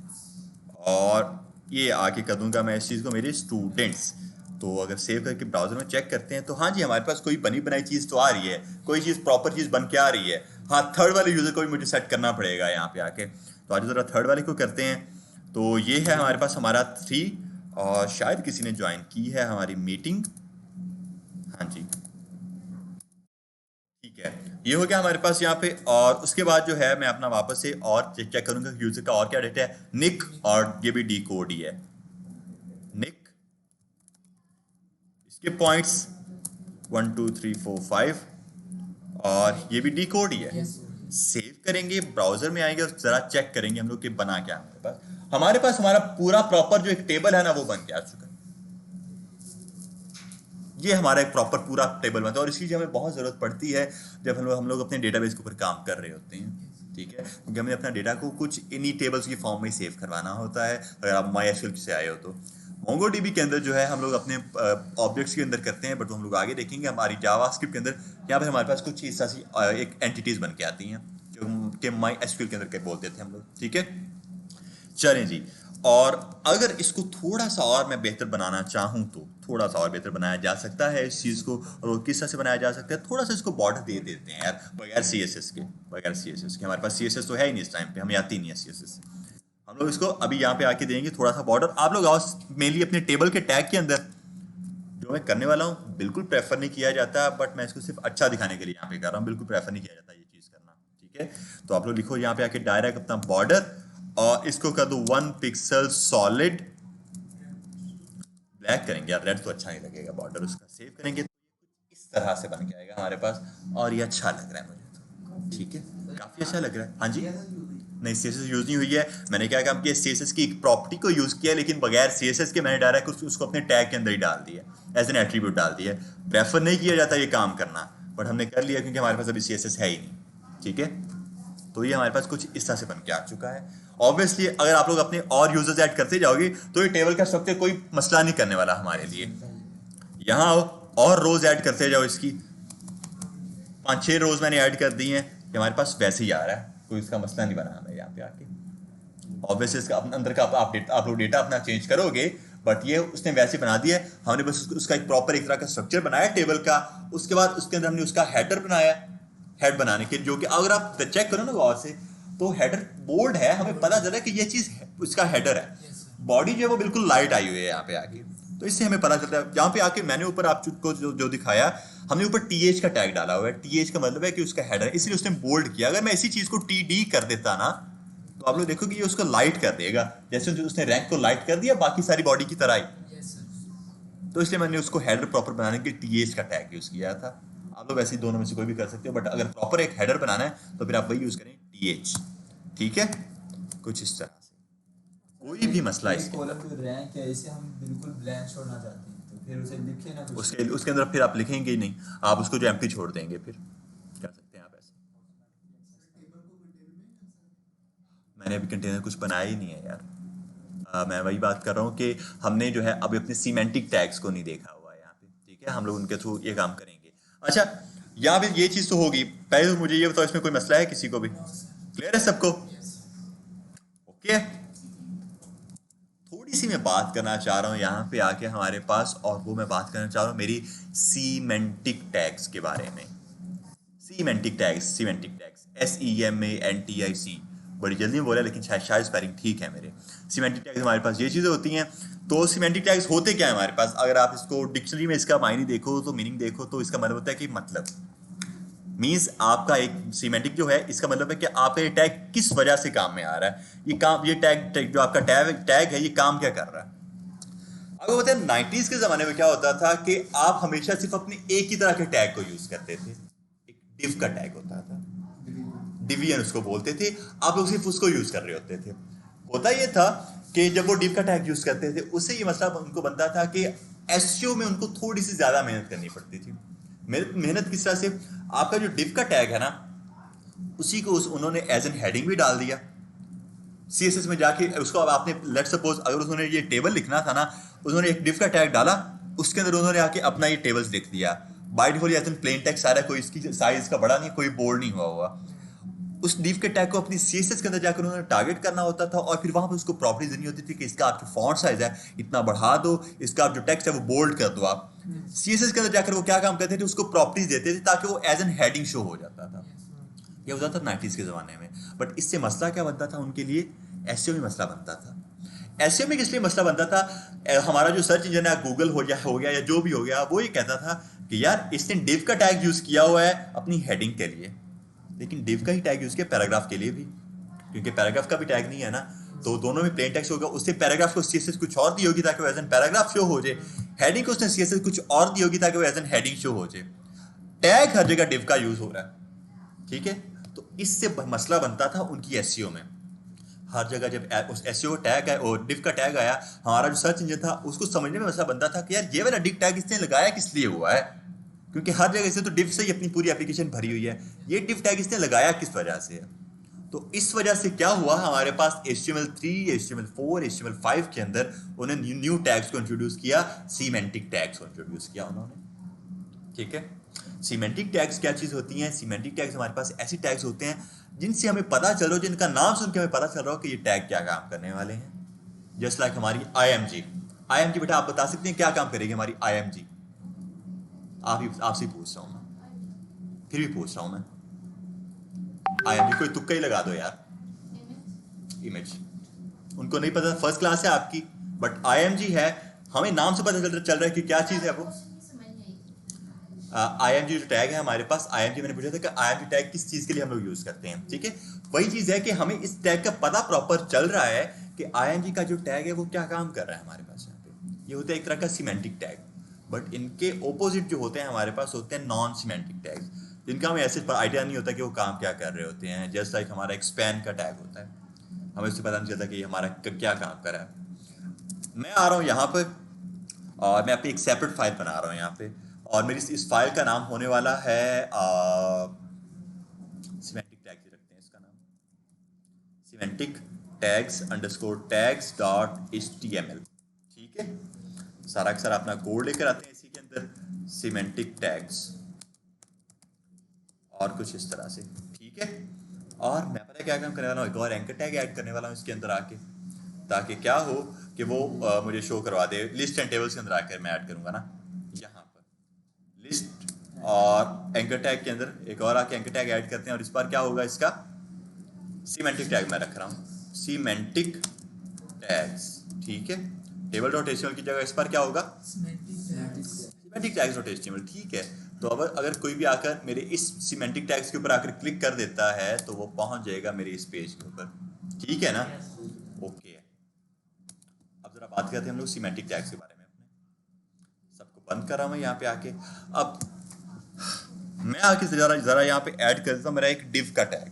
और ये आगे कर दूंगा मैं इस चीज़ को मेरे स्टूडेंट्स। तो अगर सेव करके ब्राउजर में चेक करते हैं तो हाँ जी, हमारे पास कोई बनी बनाई चीज़ तो आ रही है, कोई चीज़ प्रॉपर चीज़ बन के आ रही है। हाँ, थर्ड वाले यूज़र को भी मुझे सेट करना पड़ेगा यहाँ पे आके। तो आज ज़रा थर्ड वाले को करते हैं। तो ये है हमारे पास हमारा 3, और शायद किसी ने ज्वाइन की है हमारी मीटिंग। हाँ जी, ठीक है, ये हो गया हमारे पास यहाँ पे। और उसके बाद जो है मैं अपना वापस से और चेक करूंगा यूजर का और क्या डेटा है, निक, और ये भी डी कोड ही है, निक। इसके पॉइंट्स 1 2 3 4 5, और ये भी डी कोड ही है। सेव करेंगे, ब्राउजर में आएंगे और जरा चेक करेंगे हम लोग कि बना क्या है हमारे पास हमारा पूरा प्रॉपर जो एक टेबल है ना, वो बन के आ चुका है। ये हमारा एक प्रॉपर पूरा टेबल बनता है, और इसकी हमें बहुत ज़रूरत पड़ती है जब हम लोग अपने डेटाबेस के ऊपर काम कर रहे होते हैं। ठीक है, क्योंकि हमें अपना डेटा को कुछ इन्हीं टेबल्स की फॉर्म में सेव करवाना होता है। अगर आप MySQL से आए हो तो MongoDB के अंदर जो है हम लोग अपने ऑब्जेक्ट्स के अंदर करते हैं, बट हम लोग आगे देखेंगे हमारी जावास्क्रिप्ट के अंदर यहाँ पर हमारे पास कुछ इस ऐसी एक एंटिटीज़ बन के आती हैं जो कि MySQL के अंदर के बोलते थे हम लोग। ठीक है, चलें जी। और अगर इसको थोड़ा सा और मैं बेहतर बनाना चाहूँ तो थोड़ा सा और बेहतर बनाया जा सकता है इस चीज़ को। और वो किस तरह से बनाया जा सकता है, थोड़ा सा इसको बॉर्डर दे देते हैं यार, बगैर CSS के। हमारे पास CSS तो है ही नहीं इस टाइम पे, हमें आती नहीं है CSS। हम लोग इसको अभी यहाँ पे आके देंगे थोड़ा सा बॉर्डर। आप लोग आओ मेनली अपने टेबल के टैग के अंदर, जो मैं करने वाला हूँ बिल्कुल प्रेफर नहीं किया जाता, बट मैं इसको सिर्फ अच्छा दिखाने के लिए यहाँ पे कर रहा हूँ, बिल्कुल प्रेफर नहीं किया जाता ये चीज़ करना। ठीक है, तो आप लोग लिखो यहाँ पे आके डायरेक्ट अपना बॉर्डर, और इसको कर दो 1 पिक्सल सॉलिड ब्लैक करेंगे यार, रेड तो अच्छा नहीं लगेगा बॉर्डर उसका। सेव करेंगे तो कुछ इस तरह से बन के आएगा हमारे पास, और ये अच्छा लग रहा है मुझे तो। ठीक है, काफी अच्छा लग रहा है। हाँ जी, नहीं CSS यूज नहीं हुई है, मैंने क्या काम किया, CSS की एक प्रॉपर्टी को यूज किया, लेकिन बगैर CSS के मैंने डायरेक्ट उसको अपने टैग के अंदर ही डाल दिया, एज एन एट्रीब्यूट डाल दिया। प्रेफर नहीं किया जाता ये काम करना, बट हमने कर लिया क्योंकि हमारे पास अभी CSS है ही नहीं। ठीक है, तो ये हमारे पास कुछ इस तरह से बन के आ चुका है। ऑब्वियसली अगर आप लोग अपने और यूजर्स ऐड करते जाओगे तो ये टेबल का स्ट्रक्चर कोई मसला नहीं करने वाला हमारे लिए। यहाँ और रोज ऐड करते जाओ, इसकी 5-6 रोज मैंने ऐड कर दी हैं, ये हमारे पास वैसे ही आ रहा है, कोई इसका मसला नहीं बना हमें यहाँ पे आके। ऑब्वियसली इसका अपने अंदर का आप लोग डेटा अपना चेंज करोगे, बट ये उसने वैसे बना दिया है। हमने बस उसका एक प्रॉपर एक तरह का स्ट्रक्चर बनाया टेबल का, उसके बाद उसके अंदर हमने उसका हेडर बनाया, हेड बनाने के, जो कि अगर आप चेक करो ना गौर से तो हेडर बोल्ड है, हमें पता चला कि ये चीज उसका हेडर है। बॉडी जो है वो बिल्कुल लाइट आई हुई है यहाँ पे आके, तो इससे हमें पता चलता है। यहाँ पे आके मैंने ऊपर आपको जो दिखाया, हमने ऊपर TH का टैग डाला हुआ है। TH का मतलब है कि उसका हेडर है, इसलिए उसने बोल्ड किया। अगर मैं इसी चीज को TD कर देता ना तो आप लोग देखोगे ये उसको लाइट कर देगा, जैसे उसने रैंक को लाइट कर दिया बाकी सारी बॉडी की तरह ही। तो इसलिए मैंने उसको हेडर प्रॉपर बनाने के TH का टैग यूज किया था। आप लोग वैसे दोनों में से कोई भी कर सकते हो, बट अगर प्रॉपर एक हेडर बनाना है तो फिर आप वही यूज करें TH। ठीक है, कुछ इस तरह से, कोई भी मसला इसके कॉलम जो रैंक है इसे हम बिल्कुल ब्लैंक छोड़ना चाहते हैं, तो फिर उसे लिखे ना कुछ। उसके अंदर फिर आप लिखेंगे ही नहीं, आप उसको जो एम्प्टी छोड़ देंगे, फिर कर सकते हैं आप ऐसे। मैंने अभी कंटेनर कुछ बनाया ही नहीं है यार। मैं वही बात कर रहा हूँ कि हमने जो है अभी अपने सीमेंटिक टैग्स को नहीं देखा हुआ है यहाँ पे। ठीक है, हम लोग उनके थ्रू ये काम करेंगे। अच्छा, यहाँ पे ये चीज तो होगी। पहले तो मुझे ये बताओ, इसमें कोई मसला है किसी को भी? क्लियर है सबको? ओके, थोड़ी सी मैं बात करना चाह रहा हूँ यहाँ पे आके हमारे पास, और वो मैं बात करना चाह रहा हूँ मेरी सीमेंटिक टैग्स के बारे में। सीमेंटिक टैग्स SEMANTIC, बड़ी जल्दी में बोला लेकिन शायद स्पेलिंग ठीक है मेरे। सीमेंटिक टैग्स हमारे पास ये चीज़ें होती हैं। तो सीमेंटिक टैग्स होते क्या है हमारे पास? अगर आप इसको डिक्शनरी में इसका मायने देखो तो मीनिंग देखो तो इसका मतलब होता है कि मतलब मीन्स आपका एक सीमेंटिक जो है, इसका मतलब है कि आपका ये टैग किस वजह से काम में आ रहा है। ये टैग जो आपका टैग है ये काम क्या कर रहा है। अगर बताए 90s के ज़माने में क्या होता था कि आप हमेशा सिर्फ अपने एक ही तरह के टैग को यूज़ करते थे। एक डिव का टैग होता था, डिवीजन उसको बोलते थे, आप लोग सिर्फ उसको यूज़ कर रहे होते थे। होता ये था कि जब वो डिव का टैग यूज़ करते थे उससे ये मसला उनको बनता था कि एसईओ में उनको थोड़ी सी ज़्यादा मेहनत करनी पड़ती थी। मेहनत किस तरह से? आपका जो डिव का टैग है ना, उसी को उन्होंने एज एन हेडिंग भी डाल दिया CSS में जाके। उसको अब आपने लेट सपोज अगर उन्होंने ये टेबल लिखना था ना, उन्होंने एक डिव का टैग डाला, उसके अंदर उन्होंने आके अपना ये टेबल्स लिख दिया। By default as an plain text आ रहा है, कोई इसकी साइज का बड़ा नहीं, कोई बोल्ड नहीं हुआ। उस डिव के टैग को अपनी CSS के अंदर जाकर उन्होंने टारगेट करना होता था, और फिर वहां पर उसको प्रॉपर्टीज देनी होती थी कि इसका आप जो फॉन्ट साइज है इतना बढ़ा दो, इसका आप जो टेक्स्ट है वो बोल्ड कर दो। आप CSS के अंदर जाकर वो क्या काम करते थे, उसको प्रॉपर्टीज देते थे ताकि वो एज एन हेडिंग शो हो जाता था। ये होता था 90s के ज़माने में। बट इससे मसला क्या बनता था उनके लिए? एसईओ में मसला बनता था। एसईओ में किस लिए मसला बनता था? हमारा जो सर्च इंजन है गूगल हो गया या जो भी हो गया, वो ये कहता था कि यार इसने डिव का टैग यूज़ किया हुआ है अपनी हेडिंग के लिए, लेकिन डिव का ही टैग यूज़ किया पैराग्राफ के लिए भी, क्योंकि पैराग्राफ का भी टैग नहीं है ना। तो दोनों में प्लेन टेक्स्ट होगा, उससे पैराग्राफ को CSS कुछ और दी होगी ताकि वो एज एन पैराग्राफ शो हो जाए। हेडिंग को उसने CSS कुछ और दी होगी ताकि वो एज एन हेडिंग शो हो जाए। टैग हर जगह डिव का यूज हो रहा है। ठीक है, तो इससे मसला बनता था उनकी एसईओ में। हर जगह जब उस एसईओ टैग है और डिव का टैग आया, हमारा जो सर्च इंजन था उसको समझने में मसला बनता था कि यार ये वाला डिव टैग इसने लगाया किस लिए हुआ है, क्योंकि हर जगह से तो डिव से ही अपनी पूरी एप्लीकेशन भरी हुई है। ये डिव टैग इसने लगाया किस वजह से है? तो इस वजह से क्या हुआ, हमारे पास HTML3, HTML4, HTML5 के अंदर उन्होंने न्यू टैग्स को इंट्रोड्यूस किया, सीमेंटिक टैग्स को इंट्रोड्यूस किया उन्होंने। ठीक है, सीमेंटिक टैग्स क्या चीज़ होती हैं? सीमेंटिक टैग्स हमारे पास ऐसी टैग्स होते हैं जिनसे हमें पता चल रहा हो, जिनका नाम सुन के हमें पता चल रहा हो कि ये टैग क्या काम करने वाले हैं। जस्ट लाइक हमारी IMG बेटा, आप बता सकते हैं क्या काम करेगी हमारी IMG? आपसे पूछ रहा हूँ मैं, फिर भी पूछ रहा हूँ मैं। IMG कोई तुक्का ही लगा दो यार। इमेज उनको नहीं पता, फर्स्ट क्लास है आपकी, बट IMG है, हमें नाम से पता चल रहा है कि क्या चीज़ है वो। IMG जो टैग है हमारे पास, IMG मैंने पूछा था कि IMG टैग किस चीज़ के लिए हम लोग यूज़ करते हैं। ठीक है, वही चीज़ है कि हमें इस टैग का पता प्रॉपर चल रहा है कि IMG का जो टैग है वो क्या काम कर रहा है हमारे पास यहाँ पे। ये होता है एक तरह का सीमेंटिक टैग, बट इनके ओपोजिट जो होते हैं हमारे पास होते हैं नॉन सीमेंटिक टैग्स, जिनका हमें ऐसे आइडिया नहीं होता कि वो काम क्या कर रहे होते हैं। जस्ट लाइक हमारा एक स्पैन का टैग होता है, हमें उससे पता नहीं चलता कि हमारा क्या काम कर रहा है। मैं आ रहा हूँ यहाँ पर और मैं अपनी एक सेपरेट फाइल बना रहा हूँ यहाँ पे, और मेरी इस फाइल का नाम होने वाला है सीमेंटिक टैग, रखते हैं इसका नाम। Semantic tags underscore tags dot HTML, ठीक है। सारा का सारा अपना कोड लेकर आते हैं इसी के अंदर, सिमेंटिक टैग्स और कुछ इस तरह से, ठीक है। और मैं पता है क्या काम करने वाला हूँ, एक और एंकर टैग ऐड करने वाला हूँ इसके अंदर आके, ताकि क्या हो कि वो मुझे शो करवा दे। लिस्ट एंड टेबल्स के अंदर आकर मैं ऐड करूँगा ना, यहाँ पर लिस्ट और एंकर टैग के अंदर एक और आके एंकर टैग ऐड करते हैं, और इस बार क्या होगा, इसका सीमेंटिक टैग मैं रख रहा हूँ, सीमेंटिक टैग्स, ठीक है। टेबल डॉट HTML की जगह इस पर क्या होगा, सीमेंटिक टैग्स डॉट HTML, ठीक है। तो अब अगर कोई भी आकर मेरे इस सीमेंटिक टैग्स के ऊपर आकर क्लिक कर देता है तो वो पहुंच जाएगा मेरे इस पेज के ऊपर, ठीक है ना, ओके है। अब जरा बात करते हैं हम लोग सीमेंटिक टैग्स के बारे में। अपने सबको बंद कर रहा हूँ यहाँ पे आके। अब मैं आके जरा यहाँ पे ऐड कर देता हूँ मेरा एक डिव का टैग,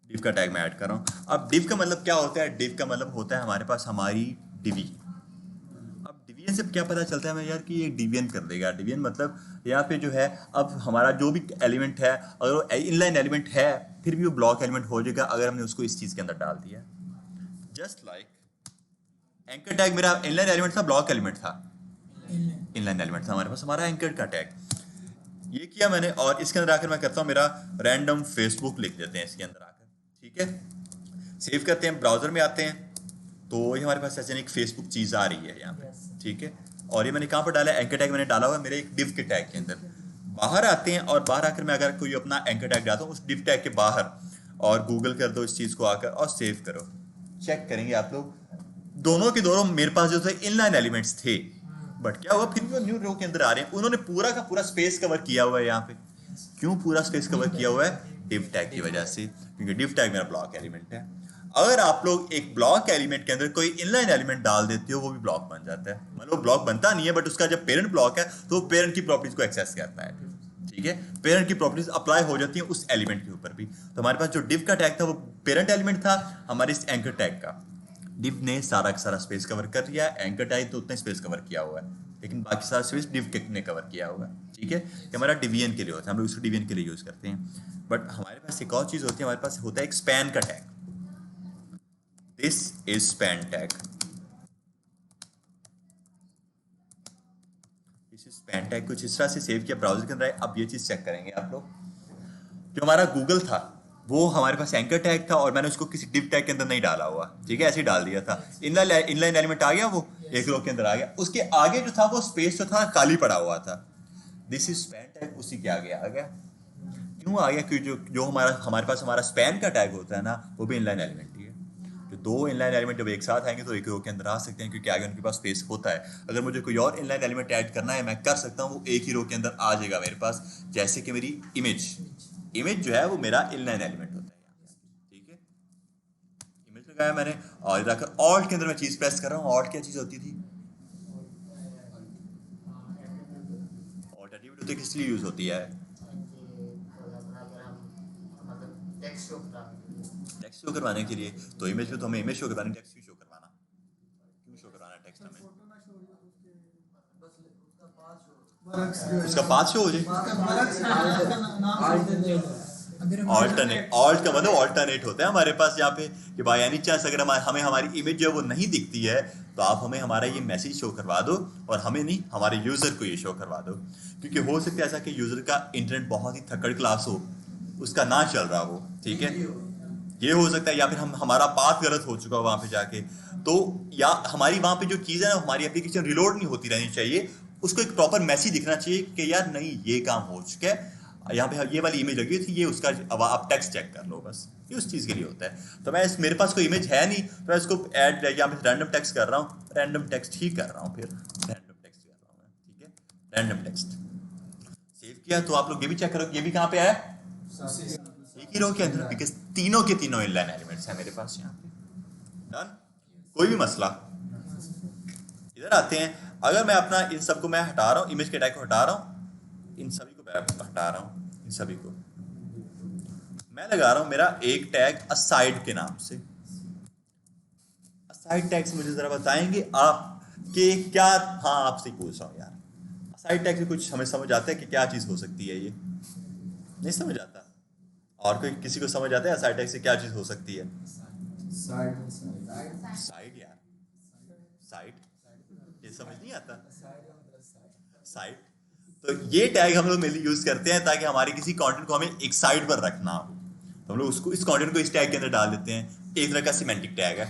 डिव का टैग मैं ऐड कर रहा हूँ। अब डिव का मतलब क्या होता है, डिव का मतलब होता है हमारे पास हमारी डिवी। अब डिवीजन से क्या पता चलता है हमें यार कि ये डिवीजन कर देगा। डिवीजन मतलब यहाँ पे जो है, अब हमारा जो भी एलिमेंट है अगर वो इनलाइन एलिमेंट है फिर भी वो ब्लॉक एलिमेंट हो जाएगा अगर हमने उसको इस चीज़ के अंदर डाल दिया। जस्ट लाइक एंकर टैग मेरा इनलाइन एलिमेंट था, ब्लॉक एलिमेंट था, इनलाइन एलिमेंट था हमारे पास, हमारा एंकर का टैग ये किया मैंने। और इसके अंदर आकर मैं करता हूँ मेरा रैंडम फेसबुक लिख देते हैं इसके अंदर आकर, ठीक है। सेव करते हैं, ब्राउजर में आते हैं तो ये हमारे पास ऐसे एक फेसबुक चीज़ आ रही है यहाँ पे, ठीक है। और ये मैंने कहाँ पर डाला है, एंकर टैग मैंने डाला हुआ है मेरे एक डिव के टैग के अंदर। बाहर आते हैं और बाहर आकर मैं अगर कोई अपना एंकर टैग डालता हूँ उस डिव टैग के बाहर, और गूगल कर दो इस चीज़ को आकर और सेव करो, चेक करेंगे आप लोग दोनों के दोनों मेरे पास जो थे इनलाइन एलिमेंट्स थे, बट क्या हुआ फिर भी वो न्यू रो के अंदर आ रहे हैं। उन्होंने पूरा का पूरा स्पेस कवर किया हुआ है यहाँ पे। क्यों पूरा स्पेस कवर किया हुआ है, डिव टैग की वजह से, क्योंकि डिव टैग मेरा ब्लॉक एलिमेंट है। अगर आप लोग एक ब्लॉक एलिमेंट के अंदर कोई इनलाइन एलिमेंट डाल देते हो वो भी ब्लॉक बन जाता है। मतलब ब्लॉक बनता नहीं है बट उसका जब पेरेंट ब्लॉक है तो वो पेरेंट की प्रॉपर्टीज को एक्सेस करता है, ठीक है। पेरेंट की प्रॉपर्टीज अप्लाई हो जाती है उस एलिमेंट के ऊपर भी। तो हमारे पास जो डिव का टैग था वो पेरेंट एलिमेंट था हमारे इस एंकर टैग का। डिव ने सारा का सारा स्पेस कवर कर लिया, एंकर टैग तो उतना स्पेस कवर किया हुआ है, लेकिन बाकी सारा स्पेस डिव ने कवर किया हुआ है, ठीक है। कि हमारा डिवीजन के लिए होता है, हम लोग उसको डिवीजन के लिए यूज करते हैं। बट हमारे पास एक और चीज होती है, हमारे पास होता है एक स्पैन का tag. This is span tag, this is span tag. कुछ इस तरह से सेव किया ब्राउजर के अंदर। अब ये चीज चेक करेंगे आप लोग, जो हमारा गूगल था वो हमारे पास एंकर टैग था और मैंने उसको किसी डिव टैग के अंदर नहीं डाला हुआ, ठीक है, ऐसे ही डाल दिया था। इनलाइन एलिमेंट आ गया, वो एक रो के अंदर आ गया, उसके आगे जो था वो स्पेस जो था खाली पड़ा हुआ था। दिस इज स्पैन टैग उसी के आगे आ गया। क्यों आ गया, क्योंकि जो हमारे पास हमारा स्पैन का टैग होता है ना वो भी इनलाइन एलिमेंट ही है। जो दो इनलाइन एलिमेंट जब एक साथ आएंगे तो एक रो के अंदर आ सकते हैं क्योंकि आगे उनके पास स्पेस होता है। अगर मुझे कोई और इनलाइन एलिमेंट ऐड करना है मैं कर सकता हूँ, वो एक ही रो के अंदर आ जाएगा मेरे पास। जैसे कि मेरी इमेज जो है वो मेरा इनलाइन एलिमेंट होता है, ठीक है। इमेज लगाया मैंने और इधर आकर ऑल्ट के अंदर मैं चीज प्रेस कर रहा हूँ। ऑल्ट क्या चीज होती थी, ऑल्ट एट्रीब्यूट किस लिए यूज होती है, टेक्स्ट शो करवाने के लिए। तो इमेज में तो हमें इमेज शो करवानी, टेक्स्ट क्यों शो करवाना, क्यों शो करवाना टेक्स्ट हमें, उसका पाथ शो हो जाए। ऑल्ट का मतलब ऑल्टरनेट होता है हमारे पास यहाँ पे कि बाय एनी चांस अगर हमें हमारी इमेज जो है वो नहीं दिखती है तो आप हमें हमारा ये मैसेज शो करवा दो, और हमें नहीं हमारे यूजर को ये शो करवा दो। क्योंकि हो सकता है ऐसा कि यूजर का इंटरनेट बहुत ही थर्ड क्लास हो, उसका ना चल रहा हो, ठीक है, ये हो सकता है। या फिर हमारा पाथ गलत हो चुका हो वहां पे जाके, तो या हमारी वहां पे जो चीज है ना हमारी एप्लीकेशन रिलोड नहीं होती रहनी चाहिए, उसको एक प्रॉपर मैसेज दिखना चाहिए कि यार नहीं ये काम हो चुका है, यहाँ पे ये वाली इमेज लगी थी, ये उसका अब आप टेक्स्ट चेक कर लो, बस ये उस चीज़ के लिए होता है। तो मैं मेरे पास कोई इमेज है नहीं तो मैं इसको ऐड या मैं रैंडम टेक्स्ट कर रहा हूँ, रैंडम टेक्स्ट ही कर रहा हूँ, फिर रैंडम टेक्स्ट कर रहा हूँ मैं, ठीक है, रैंडम टेक्स्ट सेव किया। तो आप लोग ये भी चेक करो ये भी कहाँ पे आया, एक ही रो के अंदर, बिकॉज तीनों के तीनों इनलाइन एलिमेंट्स हैं मेरे पास यहाँ पे। डन, कोई भी मसला। इधर आते हैं, अगर मैं अपना इन सबको मैं हटा रहा हूँ, इमेज के टैग को हटा रहा हूँ, इन सभी को मैं हटा रहा हूँ, इन सभी को मैं लगा रहा हूँ मेरा एक टैग असाइड के नाम से। असाइड टैग से मुझे जरा बताएंगे आप कि क्या, हाँ आपसे पूछ रहा हूँ यार, असाइड टैग से कुछ हमें समझ आता है कि क्या चीज़ हो सकती है, ये नहीं समझ आता। और कोई किसी को समझ आता है असाइड टैग से क्या चीज़ हो सकती है? साइड साइड यार, साइड, ये समझ नहीं आता साइड। तो ये टैग हम लोग मेनली यूज करते हैं ताकि हमारे किसी कंटेंट को हमें एक साइड पर रखना हो, तो हम लोग उसको इस कंटेंट को इस टैग के अंदर डाल देते हैं। एक तरह का सिमेंटिक टैग है,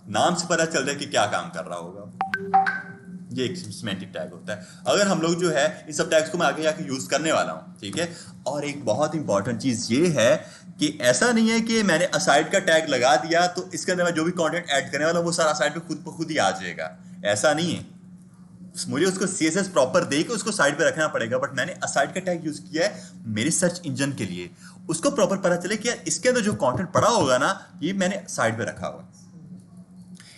नाम से पता चल रहा है कि क्या काम कर रहा होगा, ये एक सिमेंटिक टैग होता है। अगर हम लोग जो है इन सब टैग्स को मैं आगे जाके यूज करने वाला हूँ, ठीक है। और एक बहुत इंपॉर्टेंट चीज ये है कि ऐसा नहीं है कि मैंने असाइड का टैग लगा दिया तो इसके अंदर मैं जो भी कंटेंट ऐड करने वाला हूँ वो सारा असाइड पे खुद ही आ जाएगा, ऐसा नहीं है। मुझे उसको CSS प्रॉपर दे के उसको साइड पे रखना पड़ेगा, बट मैंने असाइड का टैग यूज किया है मेरे सर्च इंजन के लिए, उसको प्रॉपर पता चले कि यार इसके अंदर जो कंटेंट पड़ा होगा ना ये मैंने साइड पे रखा हुआ।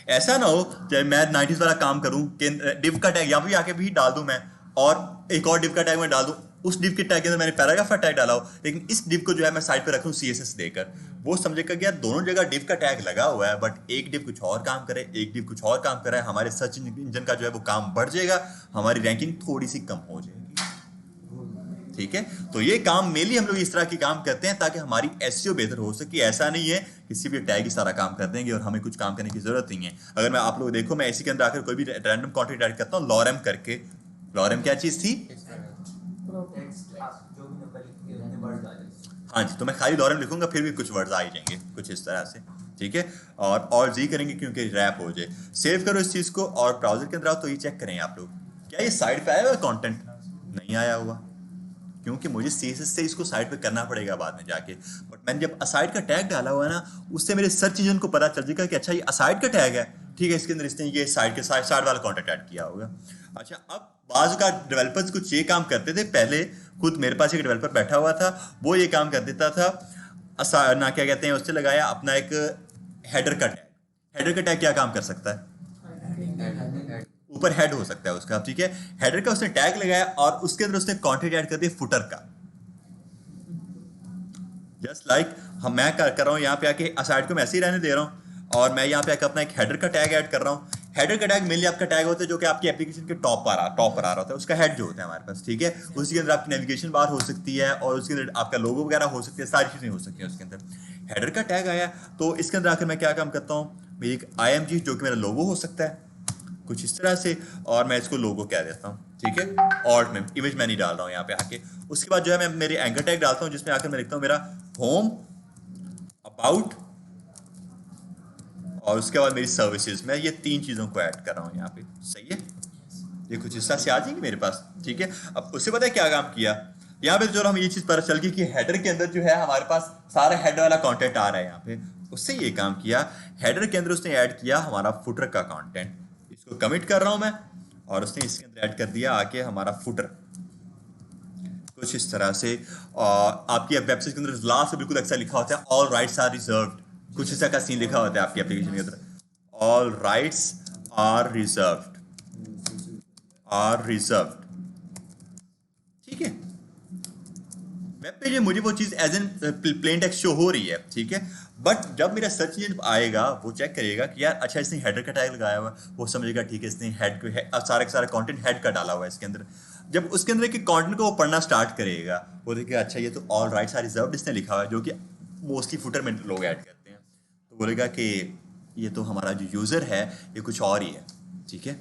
ऐसा ना हो चाहे मैं 90s वाला काम करूं कि डिव का टैग यहाँ पे आके भी डाल दूं मैं, और एक और डिव का टैग मैं डाल दूं, उस डिव के टैग के अंदर मैंने पैराग्राफ का टैग डाला हो, लेकिन इस डिव को जो है मैं साइड पे रखूं CSS देकर, वो समझेगा कि यार दोनों जगह डिव का टैग लगा हुआ है, बट एक डिव कुछ और काम करे, एक डिव कुछ और काम करे, हमारे सर्च इंजन का जो है वो काम बढ़ जाएगा, हमारी रैंकिंग थोड़ी सी कम हो जाएगी, ठीक है। तो ये काम मेनली हम लोग इस तरह के काम करते हैं ताकि हमारी SEO बेहतर हो सके। ऐसा नहीं है किसी भी टैग ही सारा काम कर देंगे और हमें कुछ काम करने की जरूरत नहीं है। अगर मैं आप लोग देखो मैं इसी के अंदर आकर कोई भी रैंडम कंटेंट ऐड करता हूँ लॉरेम करके, लॉरेम क्या चीज थी? टेक्स्ट आप जो भी नंबर लिखेंगे उतने वर्ड आ जाएंगे। हाँ जी, तो मैं खाली लॉरेम लिखूंगा फिर भी कुछ वर्ड्स आ ही जाएंगे कुछ इस तरह से, ठीक है। और जी करेंगे क्योंकि रैप हो जाए। सेव करो इस चीज को और ब्राउजर के अंदर आओ तो ये चेक करें आप लोग, क्या ये साइड पे आया हुआ कंटेंट? नहीं आया हुआ, क्योंकि मुझे CSS से इसको साइड पे करना पड़ेगा बाद में जाके। बट मैंने जब असाइड का टैग डाला हुआ है ना, उससे मेरे सर्च इंजन को पता चल जाएगा कि अच्छा ये असाइड का टैग है, ठीक है, इसके अंदर इसने ये साइड वाला कंटेंट ऐड किया होगा। अच्छा, अब बाजू का डेवलपर्स कुछ ये काम करते थे पहले, खुद मेरे पास एक डेवलपर बैठा हुआ था, वो ये काम कर देता था, ना क्या कहते हैं, उससे लगाया अपना एक हेडर का टैग। हेडर का टैग क्या काम कर सकता है? ऊपर हेड हो सकता है उसका, ठीक है। हेडर का उसने टैग लगाया और उसके अंदर उसने कंटेंट ऐड कर दिया फुटर का। जस्ट लाइक हम मैं कर रहा हूं यहाँ पे आके असाइड को मैं ऐसे ही रहने दे रहा हूं और मैं यहाँ पे आके अपना एक हेडर का टैग ऐड कर रहा हूँ। हेडर का टैग मेनली आपका टैग होता है जो कि आपकी एप्लीकेशन के टॉप पर आ रहा होता है, उसका हेड जो होता है हमारे पास, ठीक है। उसके अंदर आपकी नेविगेशन बार हो सकती है और उसके अंदर आपका लोगो वगैरह हो सकती है, सारी चीजें हो सकती है उसके अंदर। हेडर का टैग आया तो इसके अंदर आकर मैं क्या काम करता हूँ, मेरी एक IMG जो कि मेरा लोगो हो सकता है कुछ इस तरह से, और मैं इसको लोगो कह देता हूँ, ठीक है। और मैं इमेज मैं नहीं डाल रहा हूँ यहाँ पे आके। उसके बाद जो है मैं मेरे एंकर टैग डालता हूँ जिसमें आकर मैं लिखता हूँ मेरा होम, अबाउट और उसके बाद मेरी सर्विसेज। मैं ये 3 चीज़ों को ऐड कर रहा हूँ यहाँ पे, सही है। ये कुछ इस तरह से आ जाएंगे मेरे पास, ठीक है। अब उससे पता है क्या काम किया, यहाँ पे जो हम ये चीज़ पता चल गई कि हेडर के अंदर जो है हमारे पास सारा हेड वाला कंटेंट आ रहा है यहाँ पे। उससे ये काम किया, हेडर के अंदर उसने ऐड किया हमारा फुटर का कंटेंट। इसको कमिट कर रहा हूं मैं और उसने इसके अंदर ऐड कर दिया आके हमारा फुटर कुछ इस तरह से। और आपकी वेबसाइट के अंदर लास्ट में बिल्कुल अच्छा लिखा होता है ऑल राइट्स आर रिजर्व्ड, कुछ इस तरह का सीन लिखा होता है आपकी एप्लीकेशन के अंदर, ऑल राइट्स आर रिजर्व्ड, ठीक है। वेब पे जो मुझे वो चीज as an plain text show हो रही है, ठीक है। बट जब मेरा सर्च इंजन आएगा वो चेक करेगा कि यार अच्छा इसने हेडर का टैग लगाया हुआ है, वो समझेगा ठीक है इसने हेड को सारे का सारा कंटेंट हेड का डाला हुआ है इसके अंदर। जब उसके अंदर के कंटेंट को वो पढ़ना स्टार्ट करेगा वो देखेगा अच्छा ये तो ऑल राइट्स आर रिजर्व्ड इसने लिखा हुआ है, जो कि मोस्टली फुटर में लोग ऐड करते हैं। तो बोलेगा कि ये तो हमारा जो यूजर है ये कुछ और ही है, ठीक है।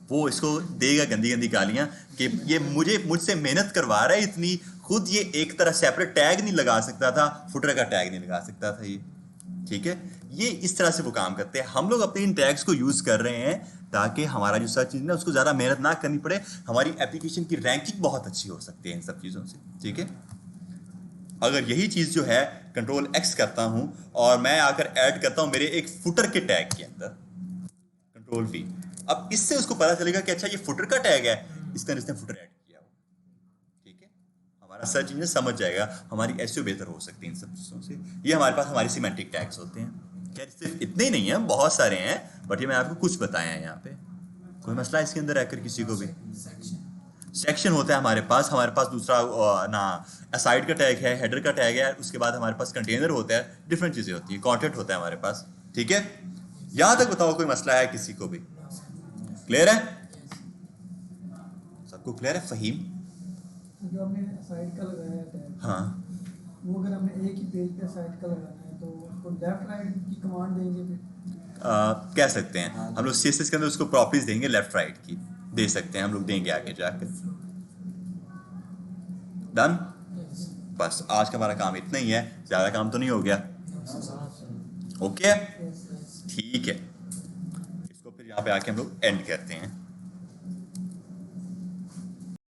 वो इसको देगा गंदी गंदी गालियां कि ये मुझसे मेहनत करवा रहा है इतनी, खुद ये एक तरह सेपरेट टैग नहीं लगा सकता था, फुटर का टैग नहीं लगा सकता था ये, ठीक है। ये इस तरह से वो काम करते हैं। हम लोग अपने इन टैग्स को यूज कर रहे हैं ताकि हमारा जो सर्च इंजन है उसको ज्यादा मेहनत ना करनी पड़े, हमारी एप्लीकेशन की रैंकिंग बहुत अच्छी हो सकती है इन सब चीजों से, ठीक है। अगर यही चीज जो है Ctrl+X करता हूं और मैं आकर ऐड करता हूं मेरे एक फुटर के टैग के अंदर, Ctrl+V, अब इससे उसको पता चलेगा कि अच्छा ये फुटर का टैग है, इसका इसने फुटर ऐड किया हो, ठीक है। हमारा सर्च इंजन समझ जाएगा, हमारी SEO बेहतर हो सकती है इन सब चीजों से। ये हमारे पास हमारे सिमेंटिक टैग्स होते हैं। खैर सिर्फ इतने ही नहीं है, बहुत सारे हैं, बट ये मैं आपको कुछ बताया है यहाँ पे। कोई मसला है इसके अंदर रहकर किसी को भी? सेक्शन होता है हमारे पास दूसरा ना असाइड का टैग है, हेडर का टैग है, उसके बाद हमारे पास कंटेनर होता है, डिफरेंट चीजें होती है, कंटेंट होता है हमारे पास, ठीक है। यहां तक बताओ कोई मसला है किसी को भी? क्लियर है सबको? क्लियर है फहीम? जो आपने साइड का लगाया है, हाँ वो अगर हमें एक ही पेज पे साइड का लगाना है तो उसको लेफ्ट राइट की कमांड देंगे फिर कह सकते हैं हम लोग CSS के अंदर उसको प्रॉपर्टीज देंगे लेफ्ट राइट की, दे सकते हैं हम लोग, देंगे आगे जाकर। डन। बस आज का हमारा काम इतना ही है, ज़्यादा काम तो नहीं हो गया। ओके, ठीक है, इसको फिर यहाँ पे आके हम लोग एंड करते हैं।